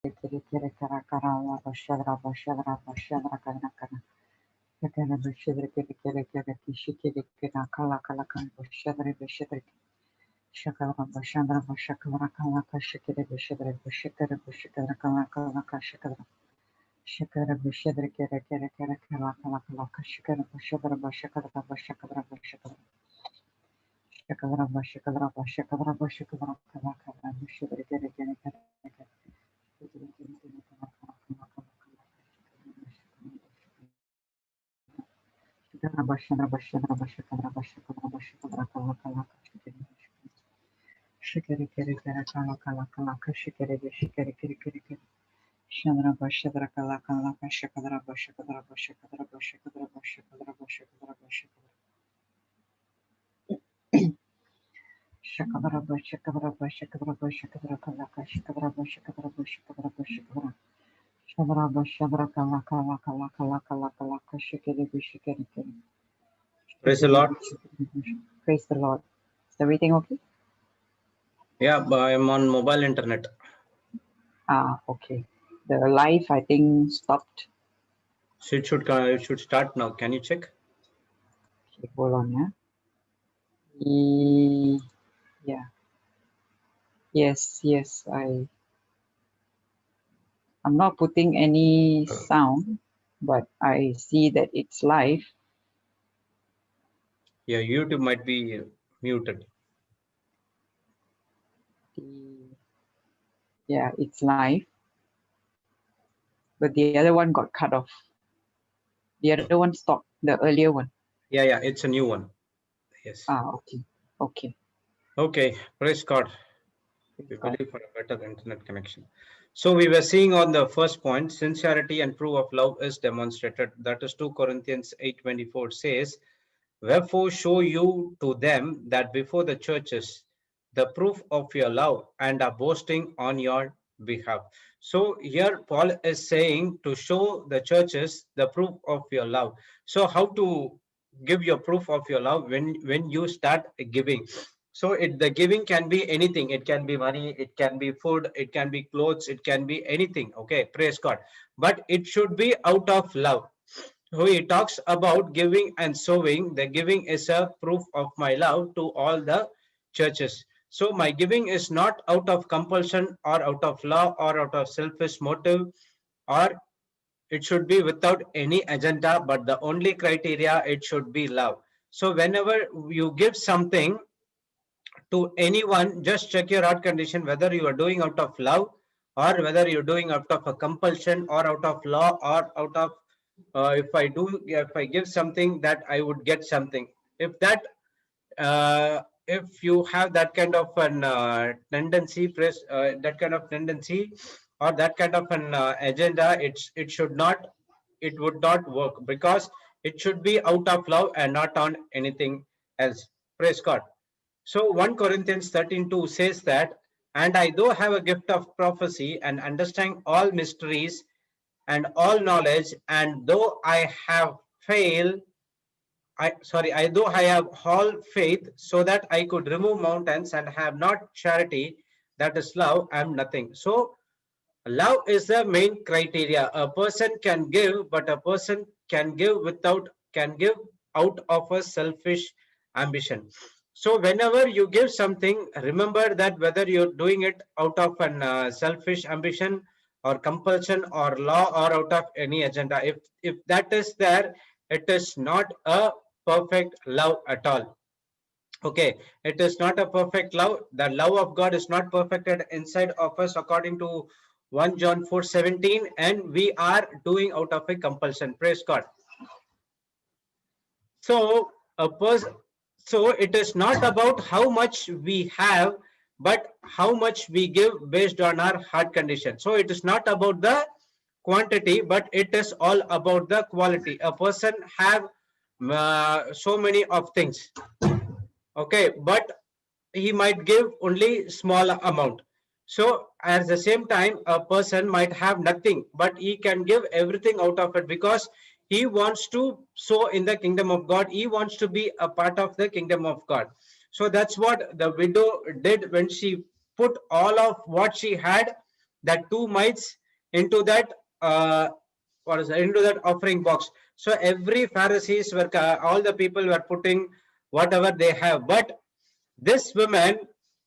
kiri kiri kara kara la bashadra bashadra bashadra kana kana kana bashadra kiri kiri kiri kishi kiri kira kala kala kana bashadra shakara bashadra bashakara kala kashikiri bashadra bashakara bashakara kala kala kashikara shakara bashadra kiri kiri kiri kala kala kala kashikara bashadra bashakara bashakara bashakara shakara bashakara bashakara bashakara kala kala bashadra kiri kiri kiri Shikari kiri kiri kala kala kala kashikiri shikari kiri kiri kiri Shandra bashadra kala kala kashakadra bashakadra bashakadra bashakadra bashakadra bashakadra bashakadra shakadra bashakadra bashakadra bashakadra kala kashakadra bashakadra bashakadra bashakadra Shandra bashadra kala kala kala kala kala kala kashikiri shikari kiri Praise the Lord. Praise the Lord. Is everything okay? Yeah, I'm on mobile internet. Okay. The live, I think, stopped. So it should start now. Can you check? Okay, hold on, yeah. Yeah. Yes. I'm not putting any sound, but I see that it's live. Yeah, YouTube might be muted. Yeah, it's live. But the other one got cut off. The other one stopped, the earlier one. Yeah, it's a new one. Yes. Okay. Okay, praise God. We believe for a better internet connection. So we were seeing on the first point, sincerity and proof of love is demonstrated. That is 2 Corinthians 8:24 says, wherefore show you to them that before the churches the proof of your love and are boasting on your behalf. So here Paul is saying to show the churches the proof of your love. So how to give your proof of your love when you start giving? So the giving can be anything. It can be money, it can be food, it can be clothes, it can be anything. Okay, praise God. But it should be out of love. So he talks about giving and sowing. The giving is a proof of my love to all the churches. So my giving is not out of compulsion or out of law or out of selfish motive, or it should be without any agenda, but the only criteria, it should be love. So whenever you give something to anyone, just check your heart condition, whether you are doing out of love or whether you're doing out of a compulsion or out of law or out of if I give something that I would get something. If you have that kind of an tendency, that kind of tendency or that kind of an agenda, it would not work, because it should be out of love and not on anything else. Praise God. So 1 Corinthians 13:2 says that, and I though have a gift of prophecy and understand all mysteries and all knowledge, and though I have though I have all faith so that I could remove mountains and have not charity, that is love, I am nothing. So love is the main criteria. A person can give, but a person can give out of a selfish ambition. So whenever you give something, remember that whether you're doing it out of an selfish ambition or compulsion or law or out of any agenda, if that is there, it is not a perfect love at all. Okay, it is not a perfect love. The love of God is not perfected inside of us according to 1 John 4:17, and we are doing out of a compulsion. Praise God. So so it is not about how much we have, but how much we give based on our heart condition. So it is not about the quantity, but it is all about the quality. A person have so many of things, okay, but he might give only small amount. So at the same time, a person might have nothing, but he can give everything out of it, because he wants to sow in the kingdom of God. He wants to be a part of the kingdom of God. So that's what the widow did when she put all of what she had that 2 mites into that into that offering box. So every Pharisees were all the people were putting whatever they have, but this woman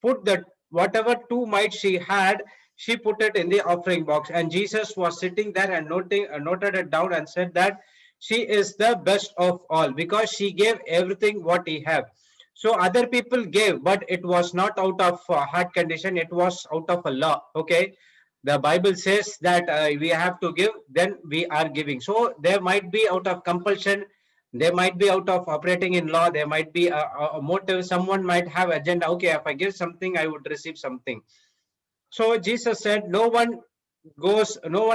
put that whatever 2 mites she had, she put it in the offering box, and Jesus was sitting there and noted it down and said that she is the best of all because she gave everything what he have. So other people gave, but it was not out of heart condition, it was out of a law. Okay, the Bible says that we have to give, then we are giving. So there might be out of compulsion, there might be out of operating in law, there might be a motive, someone might have agenda. Okay, if I give something, I would receive something. So Jesus said, no one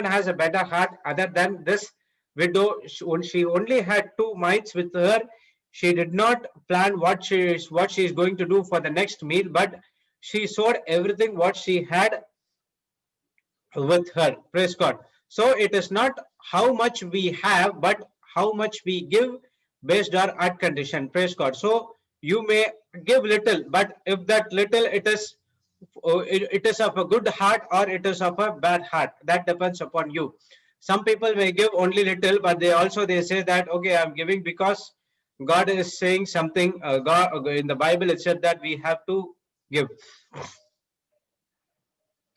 has a better heart other than this widow. She only had 2 mites with her. She did not plan what she is going to do for the next meal, but she sowed everything what she had with her. Praise God. So it is not how much we have, but how much we give based on our condition. Praise God. So you may give little, but if that little it is of a good heart or it is of a bad heart, that depends upon you. Some people may give only little, but they say that, okay, I'm giving because God is saying something. God in the Bible it said that we have to give.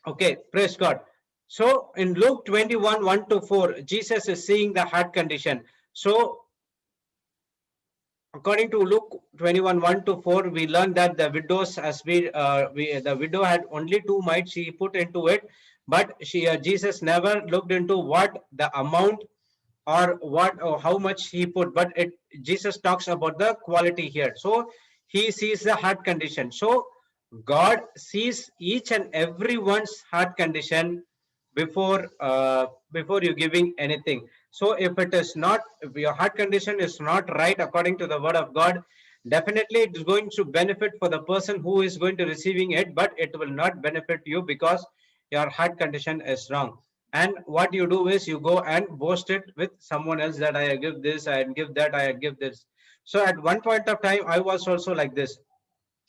Okay, praise God. So in Luke 21, 1 to 4, Jesus is seeing the heart condition. So according to Luke 21, 1 to 4, we learned that the widows, the widow had only 2 mites she put into it, but Jesus never looked into what the amount or what or how much he put, but Jesus talks about the quality here. So he sees the heart condition. So God sees each and everyone's heart condition before you giving anything. So if it is not, if your heart condition is not right according to the word of God, definitely it is going to benefit for the person who is going to receiving it, but it will not benefit you because your heart condition is wrong. And what you do is you go and boast it with someone else that I give this, I give that, I give this. So at one point of time, I was also like this.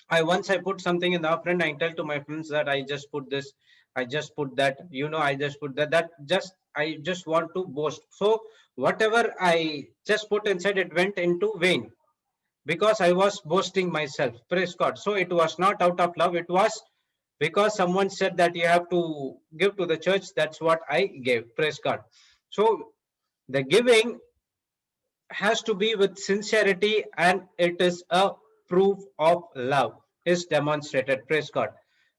I put something in the offering. I tell to my friends that I just put this, I just put that, I just put that. I just want to boast. So whatever I just put inside, it went into vain because I was boasting myself. Praise God. So it was not out of love. It was because someone said that you have to give to the church. That's what I gave. Praise God. So the giving has to be with sincerity, and it is a proof of love is demonstrated. Praise God.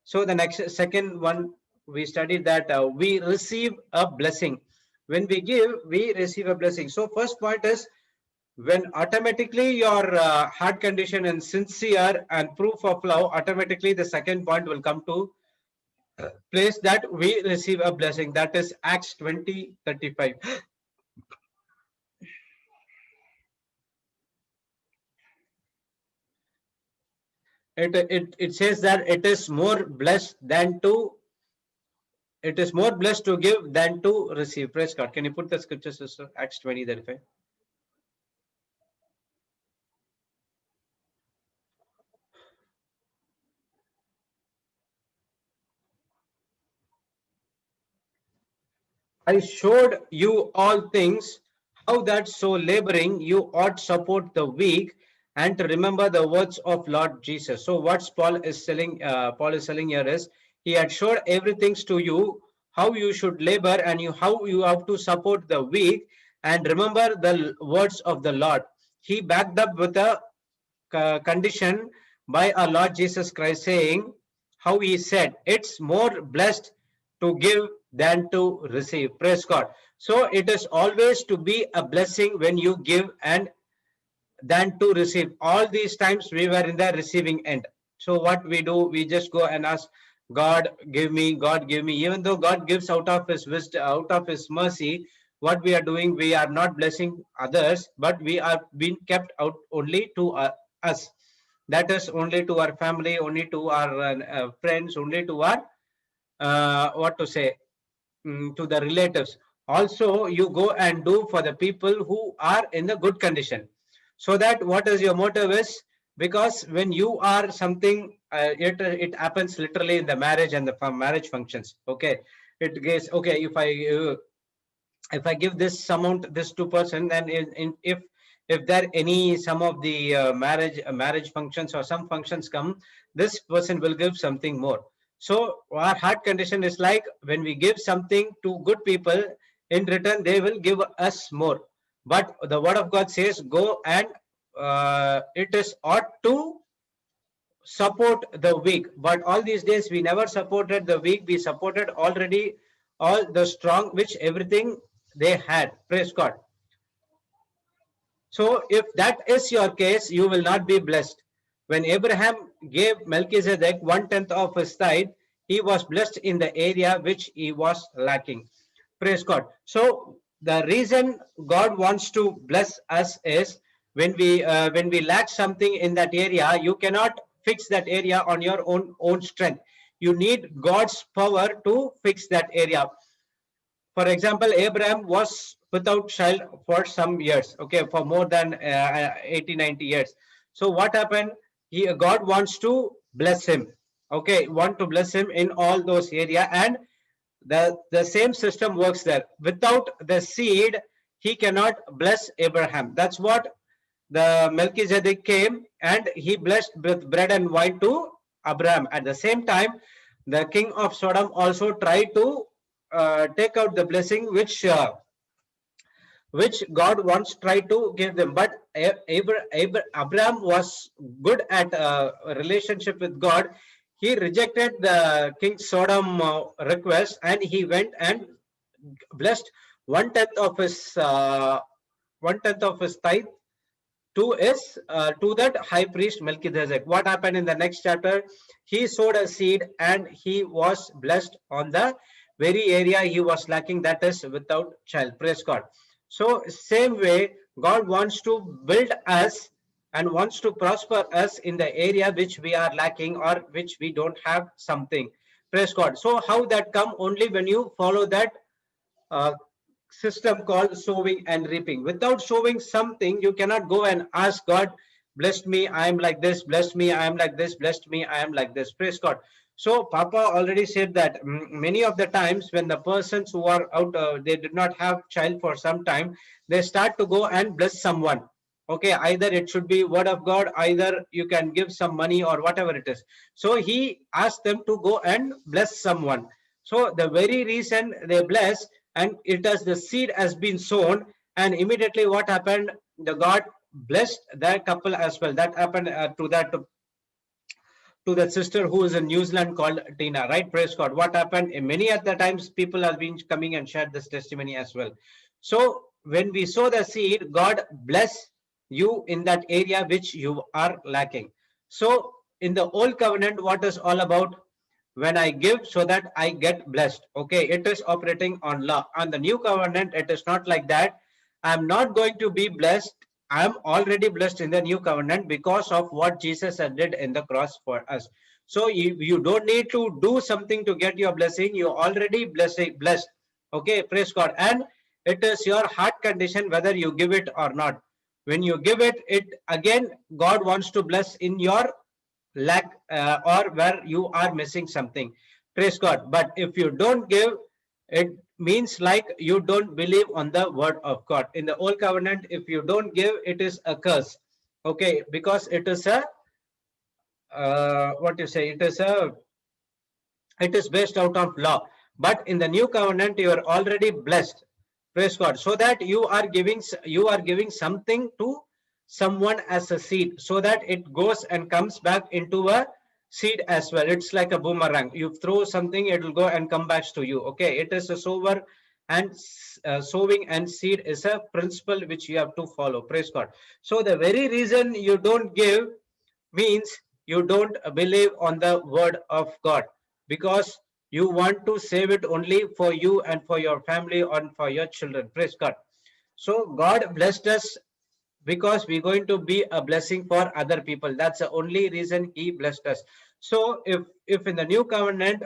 So the next second one, we studied that we receive a blessing. When we give, we receive a blessing. So first point is when automatically your heart condition and sincere and proof of love, automatically the second point will come to place that we receive a blessing. That is Acts 20:35. It says that it is more blessed to give than to receive. Praise God. Can you put the scripture, sister? Acts 20:35. I showed you all things, how that so laboring you ought support the weak, and to remember the words of Lord Jesus. So what Paul is telling here is he had showed everything to you, how you should labor and how you have to support the weak, and remember the words of the Lord. He backed up with a condition by our Lord Jesus Christ, saying how he said, it's more blessed to give than to receive. Praise God. So it is always to be a blessing when you give and than to receive. All these times we were in the receiving end. So what we do, we just go and ask, God give me, God give me. Even though God gives out of his wisdom, out of his mercy, what we are doing, we are not blessing others, but we are being kept out only to us. That is only to our family, only to our friends, only to our what to say, to the relatives. Also you go and do for the people who are in the good condition. So that what is your motive is, because when you are something, it happens literally in the marriage and the marriage functions. Okay, it gives, okay, if I give this amount this to person, then if there any some of the marriage functions or some functions come, this person will give something more. So our heart condition is like, when we give something to good people, in return they will give us more. But the word of God says, go and it is ought to support the weak. But all these days we never supported the weak. We supported already all the strong, which everything they had. Praise God. So if that is your case, you will not be blessed. When Abraham gave Melchizedek 1/10 of his tithe, he was blessed in the area which he was lacking. Praise God. So the reason God wants to bless us is, when we lack something in that area, you cannot fix that area on your own strength. You need God's power to fix that area. For example, Abraham was without child for some years, okay, for more than 80, 90 years. So what happened? God wants to bless him, okay, want to bless him in all those area, and the same system works there. Without the seed, he cannot bless Abraham. That's what the Melchizedek came, and he blessed with bread and wine to Abraham. At the same time, the king of Sodom also tried to take out the blessing which God once tried to give them. But Abraham was good at a relationship with God. He rejected the king Sodom request, and he went and blessed 1/10 of his 1/10 of his tithe to that high priest Melchizedek. What happened in the next chapter? He sowed a seed and he was blessed on the very area he was lacking, that is without child. Praise God. So same way, God wants to build us and wants to prosper us in the area which we are lacking or which we don't have something. Praise God. So how that come? Only when you follow that uh, system called sowing and reaping. Without sowing something, you cannot go and ask God, bless me, I am like this, bless me, I am like this, bless me, I am like this. Praise God. So Papa already said that many of the times when the persons who are out, they did not have child for some time, they start to go and bless someone. Okay, either it should be word of God, either you can give some money or whatever it is. So he asked them to go and bless someone. So the very reason they bless, and it as the seed has been sown, and immediately what happened, the God blessed that couple as well. That happened to that sister who is in New Zealand called Tina, right? Praise God. What happened? Many at the times people have been coming and shared this testimony as well. So when we sow the seed, God bless you in that area which you are lacking. So in the old covenant, what is all about? When I give so that I get blessed. Okay, it is operating on law. On the new covenant, it is not like that. I'm not going to be blessed. I'm already blessed in the new covenant because of what Jesus did in the cross for us. So you don't need to do something to get your blessing. You're already blessed. Okay, praise God. And it is your heart condition whether you give it or not. When you give it, it again, God wants to bless in your lack or where you are missing something. Praise God. But if you don't give, it means like you don't believe on the word of God. In the old covenant, if you don't give, it is a curse. Okay, because it is a what you say, it is based out of law. But in the new covenant, you are already blessed. Praise God. So that you are giving something to someone as a seed, so that it goes and comes back into a seed as well. It's like a boomerang. You throw something, it will go and come back to you. Okay, it is a sower, and sowing and seed is a principle which you have to follow. Praise God. So the very reason you don't give means you don't believe on the word of God, because you want to save it only for you and for your family and for your children. Praise God. So God blessed us because we're going to be a blessing for other people. That's the only reason he blessed us. So if in the new covenant,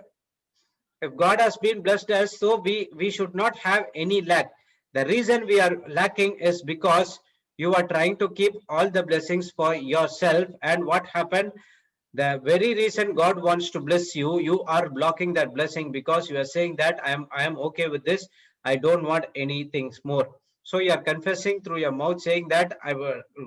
if God has been blessed us, so we should not have any lack. The reason we are lacking is because you are trying to keep all the blessings for yourself. And what happened? The very reason God wants to bless you, you are blocking that blessing because you are saying that I am okay with this. I don't want anything more. So you are confessing through your mouth saying that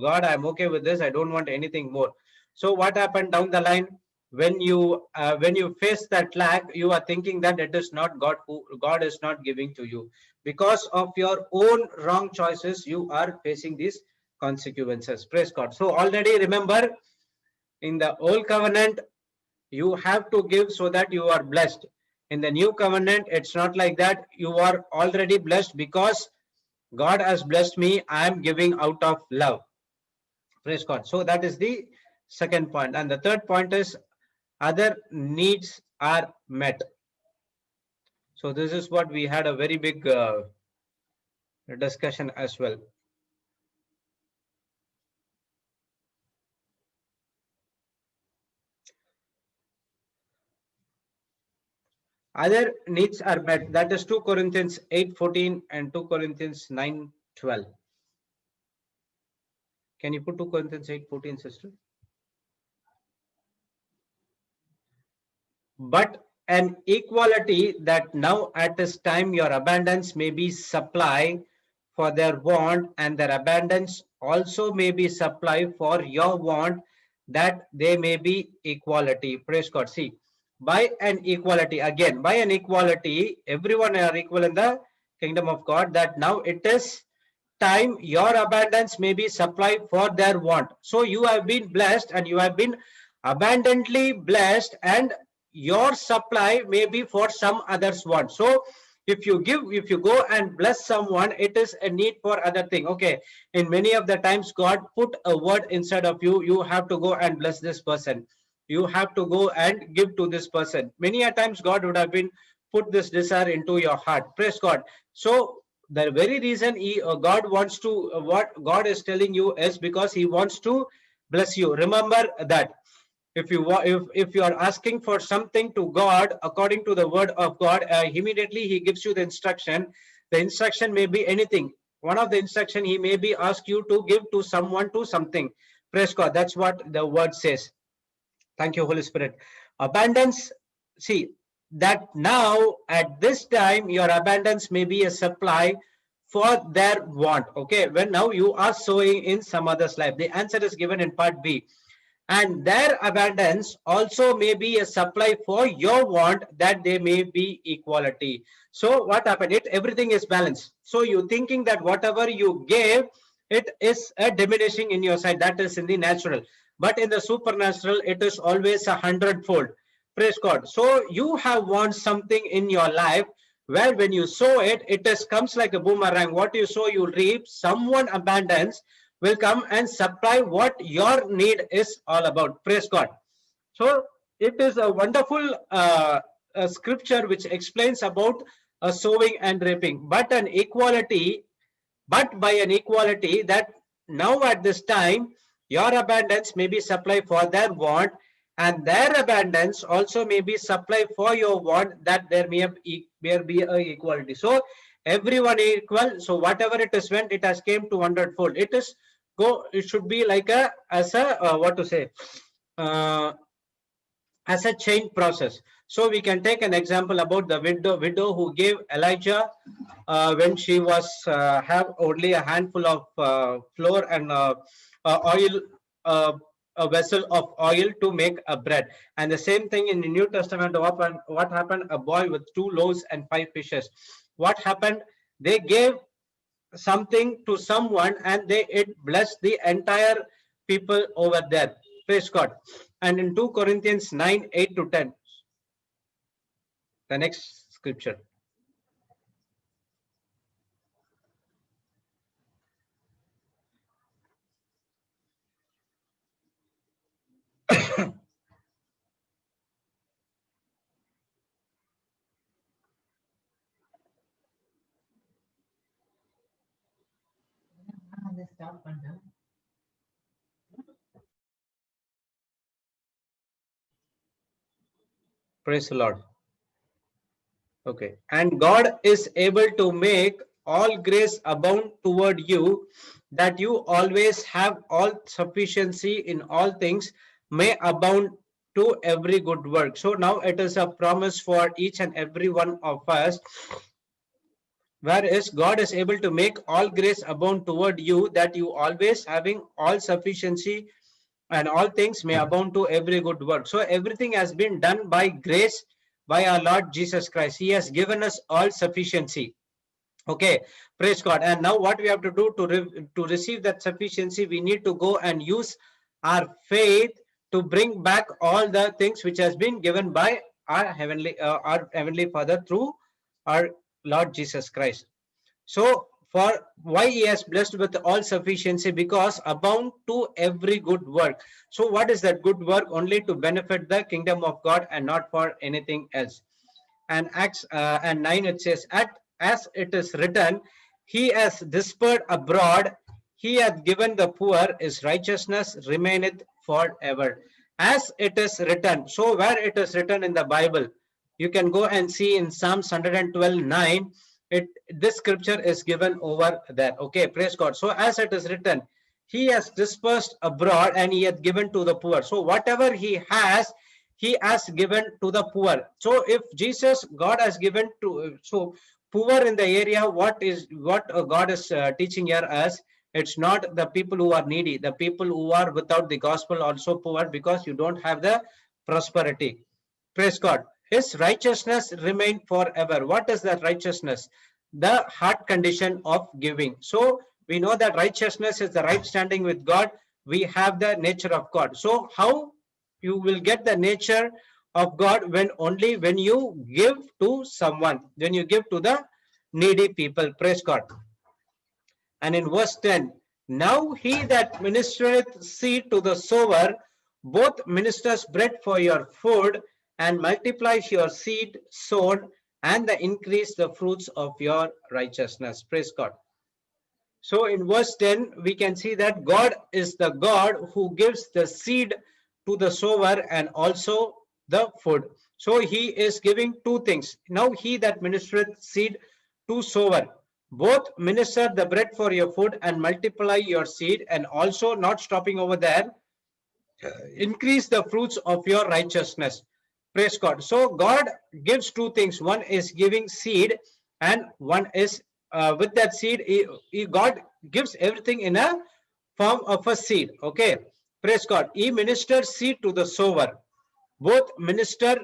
God, I'm okay with this. I don't want anything more. So what happened down the line? When you face that lack, you are thinking that it is not God who God is not giving to you. Because of your own wrong choices, you are facing these consequences. Praise God. So already remember, in the old covenant, you have to give so that you are blessed. In the new covenant, it's not like that. You are already blessed because God has blessed me. I am giving out of love. Praise God. So that is the second point. And the third point is other needs are met. So this is what we had a very big discussion as well. Other needs are met. That is 2 Corinthians 8:14 and 2 Corinthians 9:12. Can you put 2 Corinthians 8:14, sister? But an equality that now at this time your abundance may be supply for their want, and their abundance also may be supply for your want, that they may be equality. Praise God. See, by an equality, again, by an equality, everyone are equal in the kingdom of God, that now it is time your abundance may be supplied for their want. So you have been blessed and you have been abundantly blessed, and your supply may be for some others want. So if you give, if you go and bless someone, it is a need for other thing. Okay, in many of the times God put a word inside of you, you have to go and bless this person, you have to go and give to this person. Many a times God would have been put this desire into your heart. Praise God. So the very reason God wants to what God is telling you is because he wants to bless you. Remember that if you are asking for something to God according to the word of God, immediately he gives you the instruction. The instruction may be anything. One of the instruction, he may be ask you to give to someone to something. Praise God. That's what the word says. Thank you, Holy Spirit. Abundance, see, that now at this time your abundance may be a supply for their want. Okay, when now you are sowing in some other's life, the answer is given in part B. And their abundance also may be a supply for your want, that they may be equality. So what happened? Everything is balanced. So you thinking that whatever you gave, it is a diminishing in your side. That is in the natural. But in the supernatural, it is always 100-fold. Praise God. So you have want something in your life where when you sow it, it is comes like a boomerang. What you sow, you reap. Someone abundance will come and supply what your need is all about. Praise God. So it is a wonderful scripture which explains about sowing and reaping. But an equality, but by an equality that now at this time your abundance may be supplied for their want, and their abundance also may be supplied for your want, that there may be a equality. So everyone equal. So whatever it is went, it has came to 100-fold. It is go. It should be like a as a what to say. As a chain process. So we can take an example about the widow who gave Elijah when she was have only a handful of flour and oil, a vessel of oil to make a bread. And the same thing in the New Testament. What happened? A boy with 2 loaves and 5 fishes. What happened? They gave something to someone and it blessed the entire people over there. Praise God. And in 2 Corinthians 9:8-10, the next scripture. Praise the Lord. Okay. And God is able to make all grace abound toward you, that you always have all sufficiency in all things, may abound to every good work. So now it is a promise for each and every one of us, whereas God is able to make all grace abound toward you, that you always having all sufficiency and all things may abound to every good work. So everything has been done by grace by our Lord Jesus Christ. He has given us all sufficiency. Okay, praise God. And now what we have to do to receive that sufficiency, we need to go and use our faith to bring back all the things which has been given by our heavenly Father through our Lord Jesus Christ. So for why he has blessed with all sufficiency, because abound to every good work. So what is that good work? Only to benefit the kingdom of God and not for anything else. And Acts and 9 it says, as it is written, he has dispersed abroad, he hath given the poor, his righteousness remaineth forever. As it is written. So where it is written in the Bible, you can go and see in Psalms 112:9. This scripture is given over there. Okay, praise God. So as it is written, he has dispersed abroad and he hath given to the poor. So whatever he has given to the poor. So if Jesus, God has given to, so poor in the area, what God is teaching here us, it's not the people who are needy, the people who are without the gospel also poor, because you don't have the prosperity. Praise God. His righteousness remain forever. What is that righteousness? The heart condition of giving. So we know that righteousness is the right standing with God. We have the nature of God. So how you will get the nature of God? When you give to someone, when you give to the needy people. Praise God. And in verse 10, now he that ministereth seed to the sower, both ministers bread for your food, and multiplies your seed sown, and the increase the fruits of your righteousness. Praise God. So in verse 10, we can see that God is the God who gives the seed to the sower and also the food. So he is giving two things. Now he that ministereth seed to sower, both minister the bread for your food and multiply your seed, and also not stopping over there, increase the fruits of your righteousness. Praise God. So God gives two things. One is giving seed, and one is with that seed, God gives everything in a form of a seed. Okay. Praise God. He ministers seed to the sower. Both minister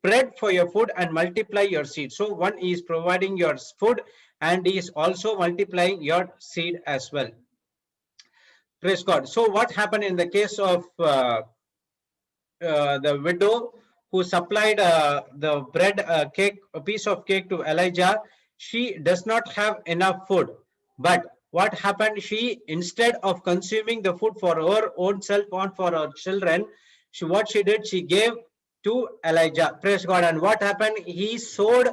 bread for your food and multiply your seed. So one is providing your food and he is also multiplying your seed as well. Praise God. So what happened in the case of the widow who supplied the bread cake, a piece of cake to Elijah? She does not have enough food. But what happened? She, instead of consuming the food for her own self or for her children, what she did, she gave to Elijah. Praise God. And what happened? He sowed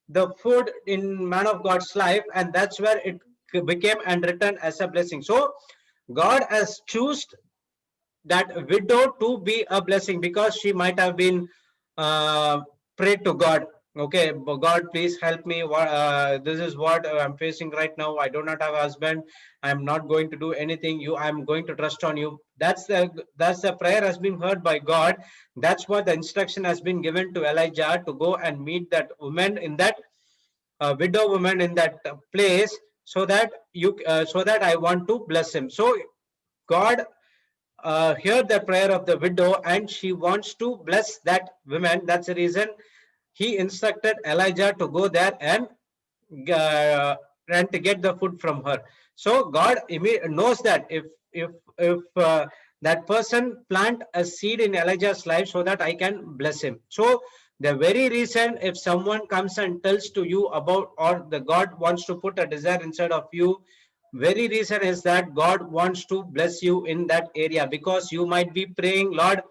the food in man of God's life, and that's where it became and written as a blessing. So God has chosen that widow to be a blessing, because she might have been prayed to God. Okay, God, please help me. This is what I'm facing right now. I do not have a husband. I'm not going to do anything. I'm going to trust on you. That's the prayer has been heard by God. That's what the instruction has been given to Elijah, to go and meet that woman in that widow woman in that place, so that I want to bless him. So God heard the prayer of the widow and she wants to bless that woman. That's the reason he instructed Elijah to go there and to get the food from her. So God knows that if that person plant a seed in Elijah's life, so that I can bless him. So the very reason, if someone comes and tells to you about, or the God wants to put a desire inside of you, very reason is that God wants to bless you in that area, because you might be praying, Lord,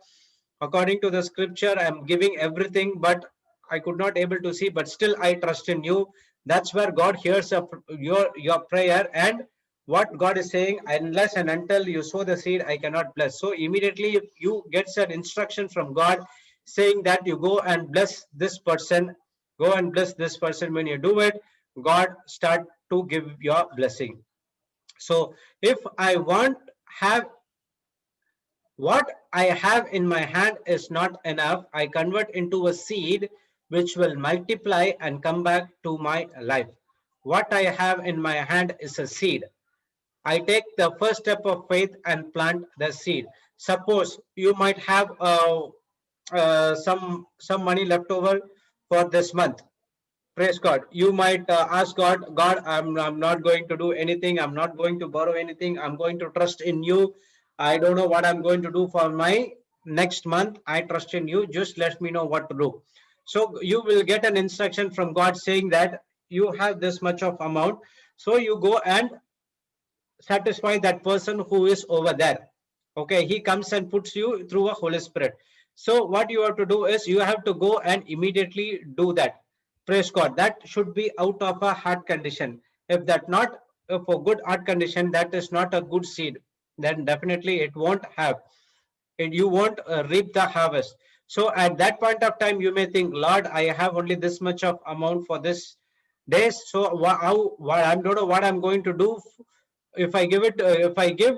according to the scripture, I'm giving everything, but I could not able to see, but still I trust in you. That's where God hears your prayer. And what God is saying, unless and until you sow the seed, I cannot bless. So immediately you get an instruction from God saying that you go and bless this person, go and bless this person. When you do it, God start to give your blessing. So if I want have What I have in my hand is not enough. I convert into a seed which will multiply and come back to my life. What I have in my hand is a seed. I take the first step of faith and plant the seed. Suppose you might have some money left over for this month. Praise God. You might ask God, God, I'm not going to do anything. I'm not going to borrow anything. I'm going to trust in you. I don't know what I'm going to do for my next month. I trust in you. Just let me know what to do. So you will get an instruction from God saying that you have this much of amount. So you go and satisfy that person who is over there. Okay, he comes and puts you through a Holy Spirit. So what you have to do is you have to go and immediately do that. Praise God. That should be out of a heart condition. If that not for good heart condition, that is not a good seed. Then definitely it won't have. And you won't reap the harvest. So at that point of time, you may think, Lord, I have only this much of amount for this days. So I don't know what I'm going to do if I give it. If I give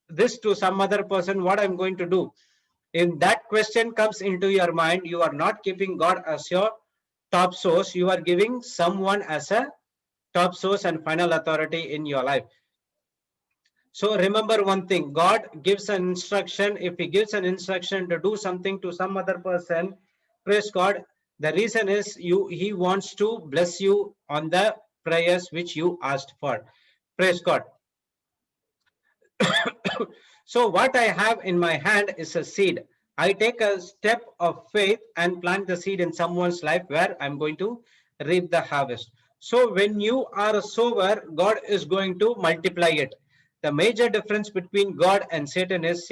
this to some other person, what I'm going to do? If that question comes into your mind, you are not keeping God as your top source. You are giving someone as a top source and final authority in your life. So remember one thing, God gives an instruction. If he gives an instruction to do something to some other person, praise God. The reason is he wants to bless you on the prayers which you asked for. Praise God. So what I have in my hand is a seed. I take a step of faith and plant the seed in someone's life where I'm going to reap the harvest. So when you are a sower, God is going to multiply it. The major difference between God and Satan is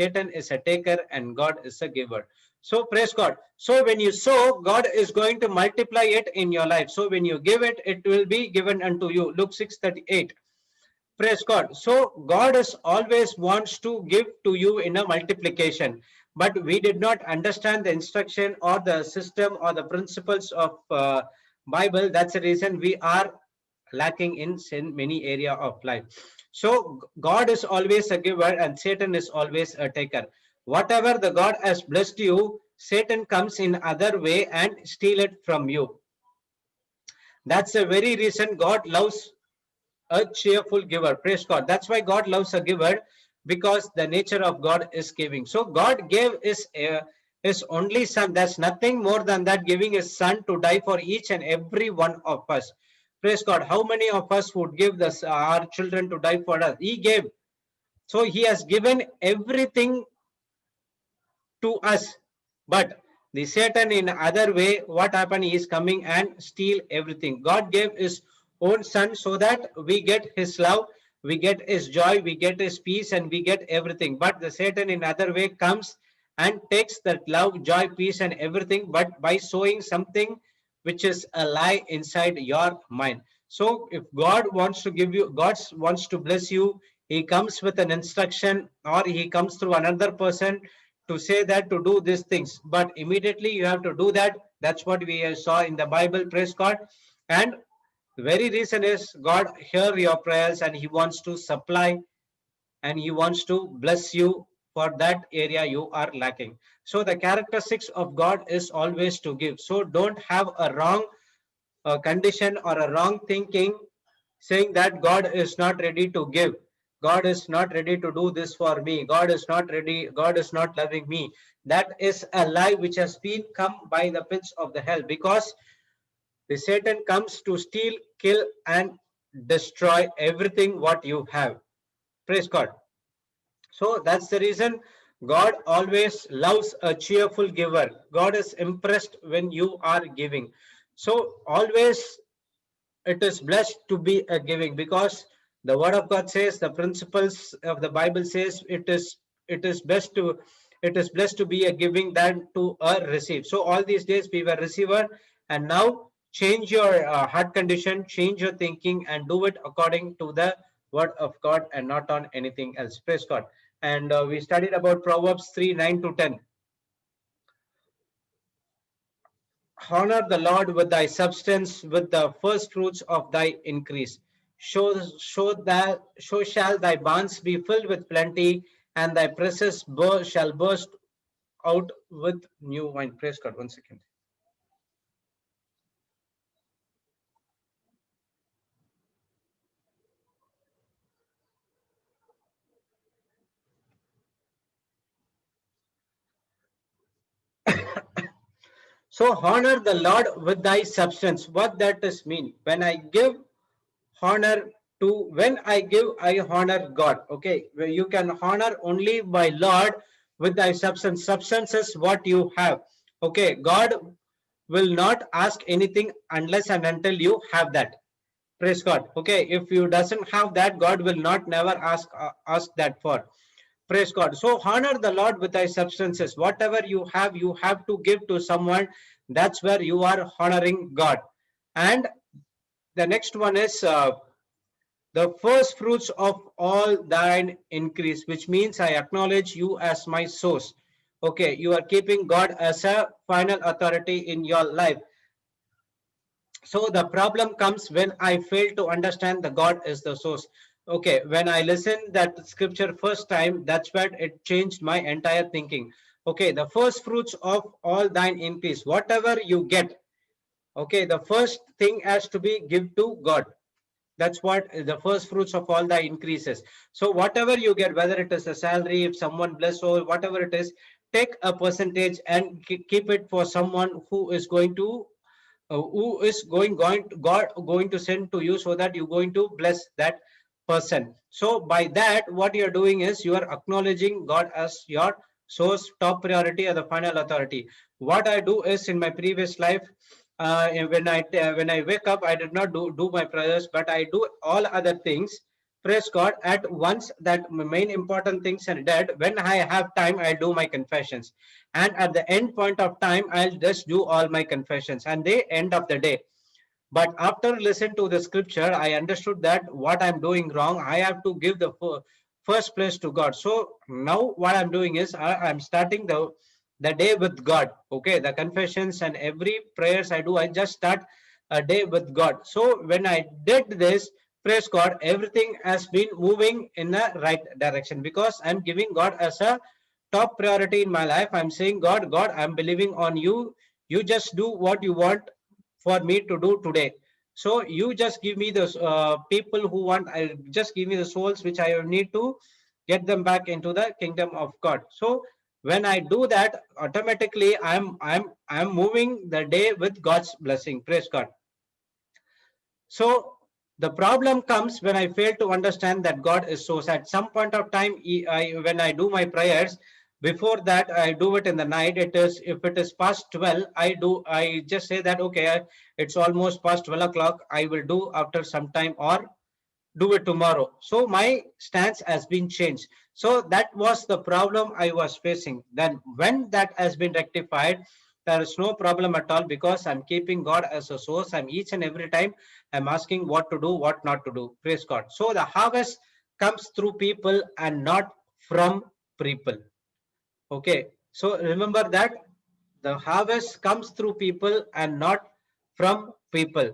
a taker and God is a giver. So praise God. So when you sow, God is going to multiply it in your life. So when you give it, it will be given unto you. Luke 6:38. Praise God. So God is always wants to give to you in a multiplication, but we did not understand the instruction or the system or the principles of Bible. That's the reason we are lacking in many area of life. So God is always a giver and Satan is always a taker. Whatever the God has blessed you, Satan comes in other way and steal it from you. That's the very reason God loves a cheerful giver. Praise God. That's why God loves a giver, because the nature of God is giving. So God gave his only son. There's nothing more than that, giving his son to die for each and every one of us. Praise God. How many of us would give our children to die for us? He gave. So he has given everything to us. But the Satan in other way, what happened? He is coming and steal everything. God gave his own son so that we get his love, we get his joy, we get his peace, and we get everything. But the Satan in other way comes and takes that love, joy, peace, and everything, but by sowing something which is a lie inside your mind. So if God wants to give you, God wants to bless you, he comes with an instruction or he comes through another person to say that to do these things, but immediately you have to do that. That's what we saw in the Bible. Praise God. And the very reason is God hear your prayers and he wants to supply and he wants to bless you for that area you are lacking. So the characteristics of God is always to give. So don't have a wrong condition or a wrong thinking saying that God is not ready to give. God is not ready to do this for me. God is not ready. God is not loving me. That is a lie which has been come by the pits of the hell, because the Satan comes to steal, kill, and destroy everything what you have. Praise God. So that's the reason God always loves a cheerful giver. God is impressed when you are giving. So always it is blessed to be a giving, because the word of God says, the principles of the Bible says it is blessed to be a giving than to a receive. So all these days we were receiver, and now change your heart condition, change your thinking, and do it according to the word of God and not on anything else. Praise God. And we studied about Proverbs 3:9-10. Honor the Lord with thy substance, with the first fruits of thy increase. So shall thy barns be filled with plenty, and thy presses shall burst out with new wine. Praise God. 1 second. So honor the Lord with thy substance. What that does mean? When I give honor when I give, I honor God. Okay, where you can honor only by Lord with thy substance. Substance is what you have. Okay, God will not ask anything unless and until you have that. Praise God. Okay, if you doesn't have that, God will not never ask that for. Praise God. So honor the Lord with thy substances. Whatever you have to give to someone. That's where you are honoring God. And the next one is the first fruits of all thine increase, which means I acknowledge you as my source. Okay, you are keeping God as a final authority in your life. So the problem comes when I fail to understand the God is the source. Okay, when I listened that scripture first time, that's where it changed my entire thinking. Okay, the first fruits of all thine increase, whatever you get. Okay, the first thing has to be give to God. That's what the first fruits of all the increases. So whatever you get, whether it is a salary, if someone bless or whatever it is, take a percentage and keep it for someone who is going to God going to send to you, so that you're going to bless that person. So by that, what you're doing is you are acknowledging God as your source, top priority, or the final authority. What I do is in my previous life, when I wake up, I did not do my prayers, but I do all other things. Praise God. At once, that main important things are dead. When I have time, I do my confessions, and at the end point of time, I'll just do all my confessions, and the end of the day. But after listen to the scripture, I understood that what I'm doing wrong, I have to give the first place to God. So now what I'm doing is I'm starting the day with God. Okay, the confessions and every prayers I do, I just start a day with God. So when I did this, praise God, everything has been moving in the right direction, because I'm giving God as a top priority in my life. I'm saying, God, I'm believing on you. You just do what you want for me to do today. So you just give me the people who want, just give me the souls which I need to get them back into the kingdom of God. So when I do that, automatically I'm moving the day with God's blessing. Praise God. So the problem comes when I fail to understand that God is source. At some point of time, when I do my prayers, before that I do it in the night. It is, if it is past 12, I just say that okay, it's almost past 12 o'clock. I will do after some time, or do it tomorrow. So my stance has been changed. So that was the problem I was facing. Then when that has been rectified, there is no problem at all, because I'm keeping God as a source. I'm each and every time I'm asking what to do, what not to do. Praise God. So the harvest comes through people and not from people. Okay. So remember that the harvest comes through people and not from people.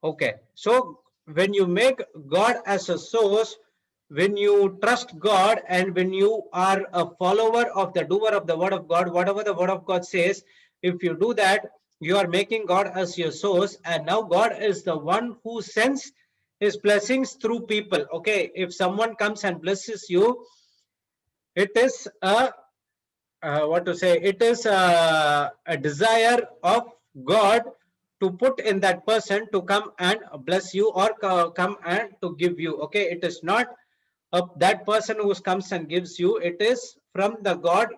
Okay, so when you make God as a source, when you trust God, and when you are a follower of the doer of the word of God, whatever the word of God says, if you do that, you are making God as your source, and now God is the one who sends his blessings through people. Okay, if someone comes and blesses you, it is a what to say, it is a desire of God to put in that person to come and bless you, or come and to give you. Okay, it is not that person who comes and gives you. It is from the God.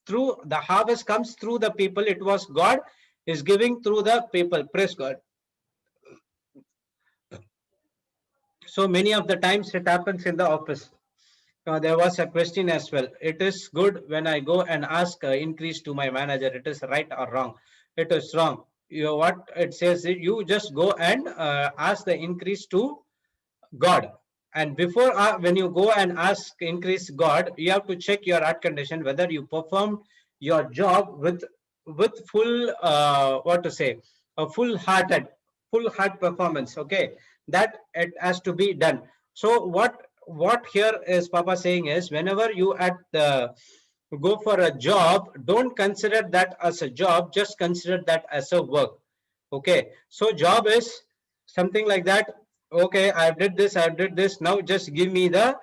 Through the harvest comes through the people. It was God is giving through the people. Praise God. So many of the times it happens in the opposite. There was a question as well. It is good when I go and ask increase to my manager. It is right or wrong? It is wrong. What it says is you just go and ask the increase to God. And before, when you go and ask increase God, you have to check your heart condition, whether you performed your job with full what to say, a full heart performance. Okay, that it has to be done. So what here is Papa saying is, whenever you go for a job, don't consider that as a job, just consider that as a work. Okay, so job is something like that. Okay, I did this. Now just give me the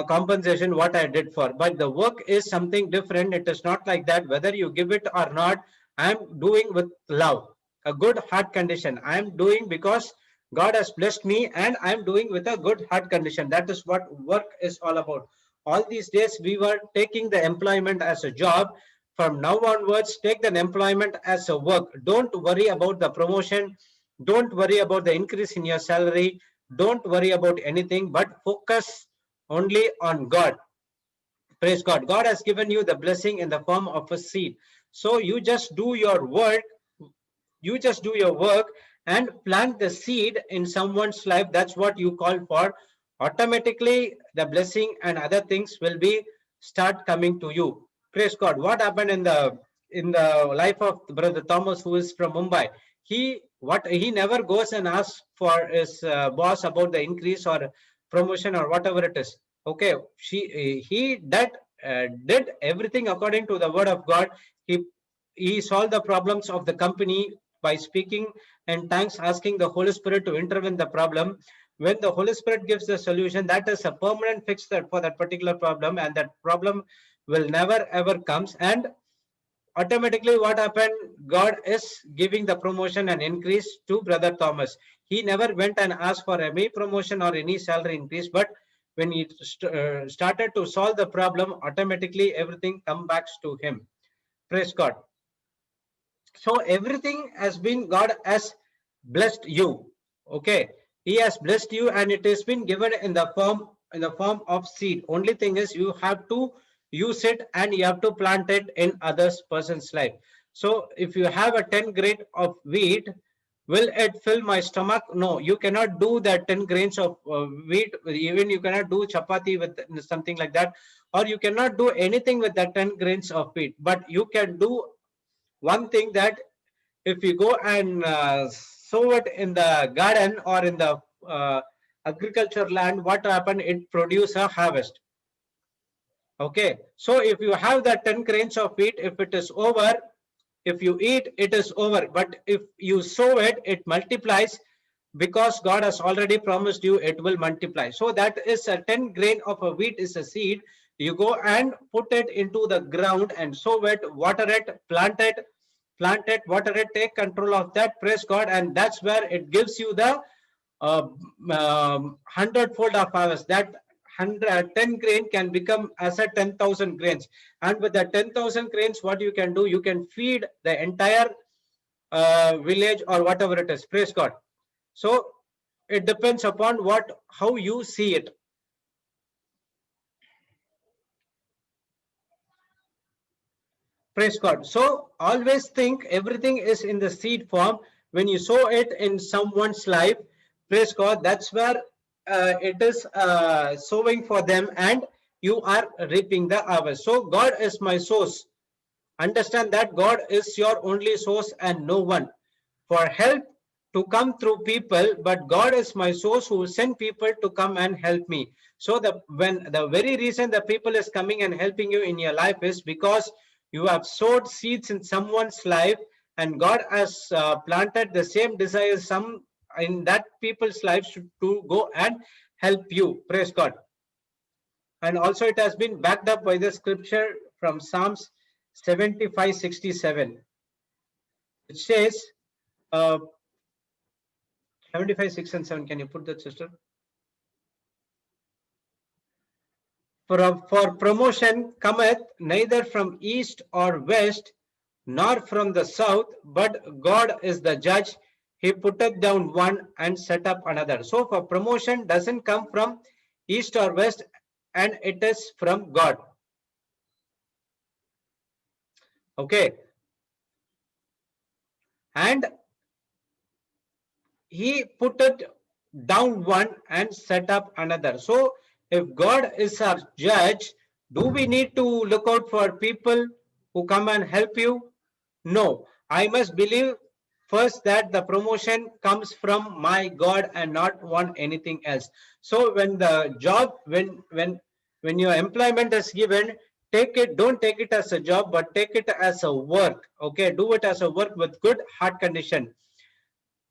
compensation what I did for. But the work is something different. It is not like that. Whether you give it or not, I'm doing with love, a good heart condition. I'm doing because God has blessed me, and I'm doing with a good heart condition. That is what work is all about. All these days we were taking the employment as a job. From now onwards, take the employment as a work. Don't worry about the promotion. Don't worry about the increase in your salary. Don't worry about anything, but focus only on God. Praise God. God has given you the blessing in the form of a seed. So you just do your work. You just do your work and plant the seed in someone's life. That's what you call for. Automatically, the blessing and other things will be start coming to you. Praise God. What happened in the life of Brother Thomas, who is from Mumbai? He never goes and asks for his boss about the increase or promotion or whatever it is. Okay, he did everything according to the word of God. He solved the problems of the company by speaking and thanks, asking the Holy Spirit to intervene the problem. When the Holy Spirit gives the solution, that is a permanent fix for that particular problem, and that problem will never ever comes. And automatically what happened, God is giving the promotion and increase to Brother Thomas. He never went and asked for any promotion or any salary increase, but when he started to solve the problem, automatically everything comes back to him. Praise God. So everything has been, God has blessed you. Okay, he has blessed you, and it has been given in the form of seed. Only thing is, you have to use it and you have to plant it in others person's life. So if you have a 10 grain of wheat, will it fill my stomach? No, you cannot do that 10 grains of wheat. Even you cannot do chapati with something like that, or you cannot do anything with that 10 grains of wheat. But you can do one thing, that if you go and sow it in the garden or in the agriculture land, what happen? It produce a harvest. Okay, so if you have that 10 grains of wheat, if it is over, if you eat, it is over. But if you sow it, it multiplies, because God has already promised you it will multiply. So that is a 10 grain of a wheat is a seed. You go and put it into the ground and sow it, water it, plant it, water it, take control of that. Praise God. And that's where it gives you the 100-fold of harvest. That 10 grain can become as a 10,000 grains. And with the 10,000 grains, what you can do, you can feed the entire village or whatever it is. Praise God. So it depends upon how you see it. Praise God. So always think everything is in the seed form. When you sow it in someone's life, praise God, that's where it is sowing for them, and you are reaping the harvest. So God is my source. Understand that God is your only source and no one. For help to come through people, but God is my source who will send people to come and help me. So when the very reason the people is coming and helping you in your life is because you have sowed seeds in someone's life, and God has planted the same desire some in that people's lives to go and help you. Praise God. And also it has been backed up by the scripture from Psalms 75:67. It says 75, 6 and 7. Can you put that, sister? For promotion cometh neither from east or west, nor from the south, but God is the judge. He putteth down one and set up another. So for promotion doesn't come from east or west, and it is from God. Okay. And he put it down one and set up another. So if God is our judge, do we need to look out for people who come and help you? No. I must believe first that the promotion comes from my God and not want anything else. So when the job, when your employment is given, take it, don't take it as a job, but take it as a work. Okay, do it as a work with good heart condition.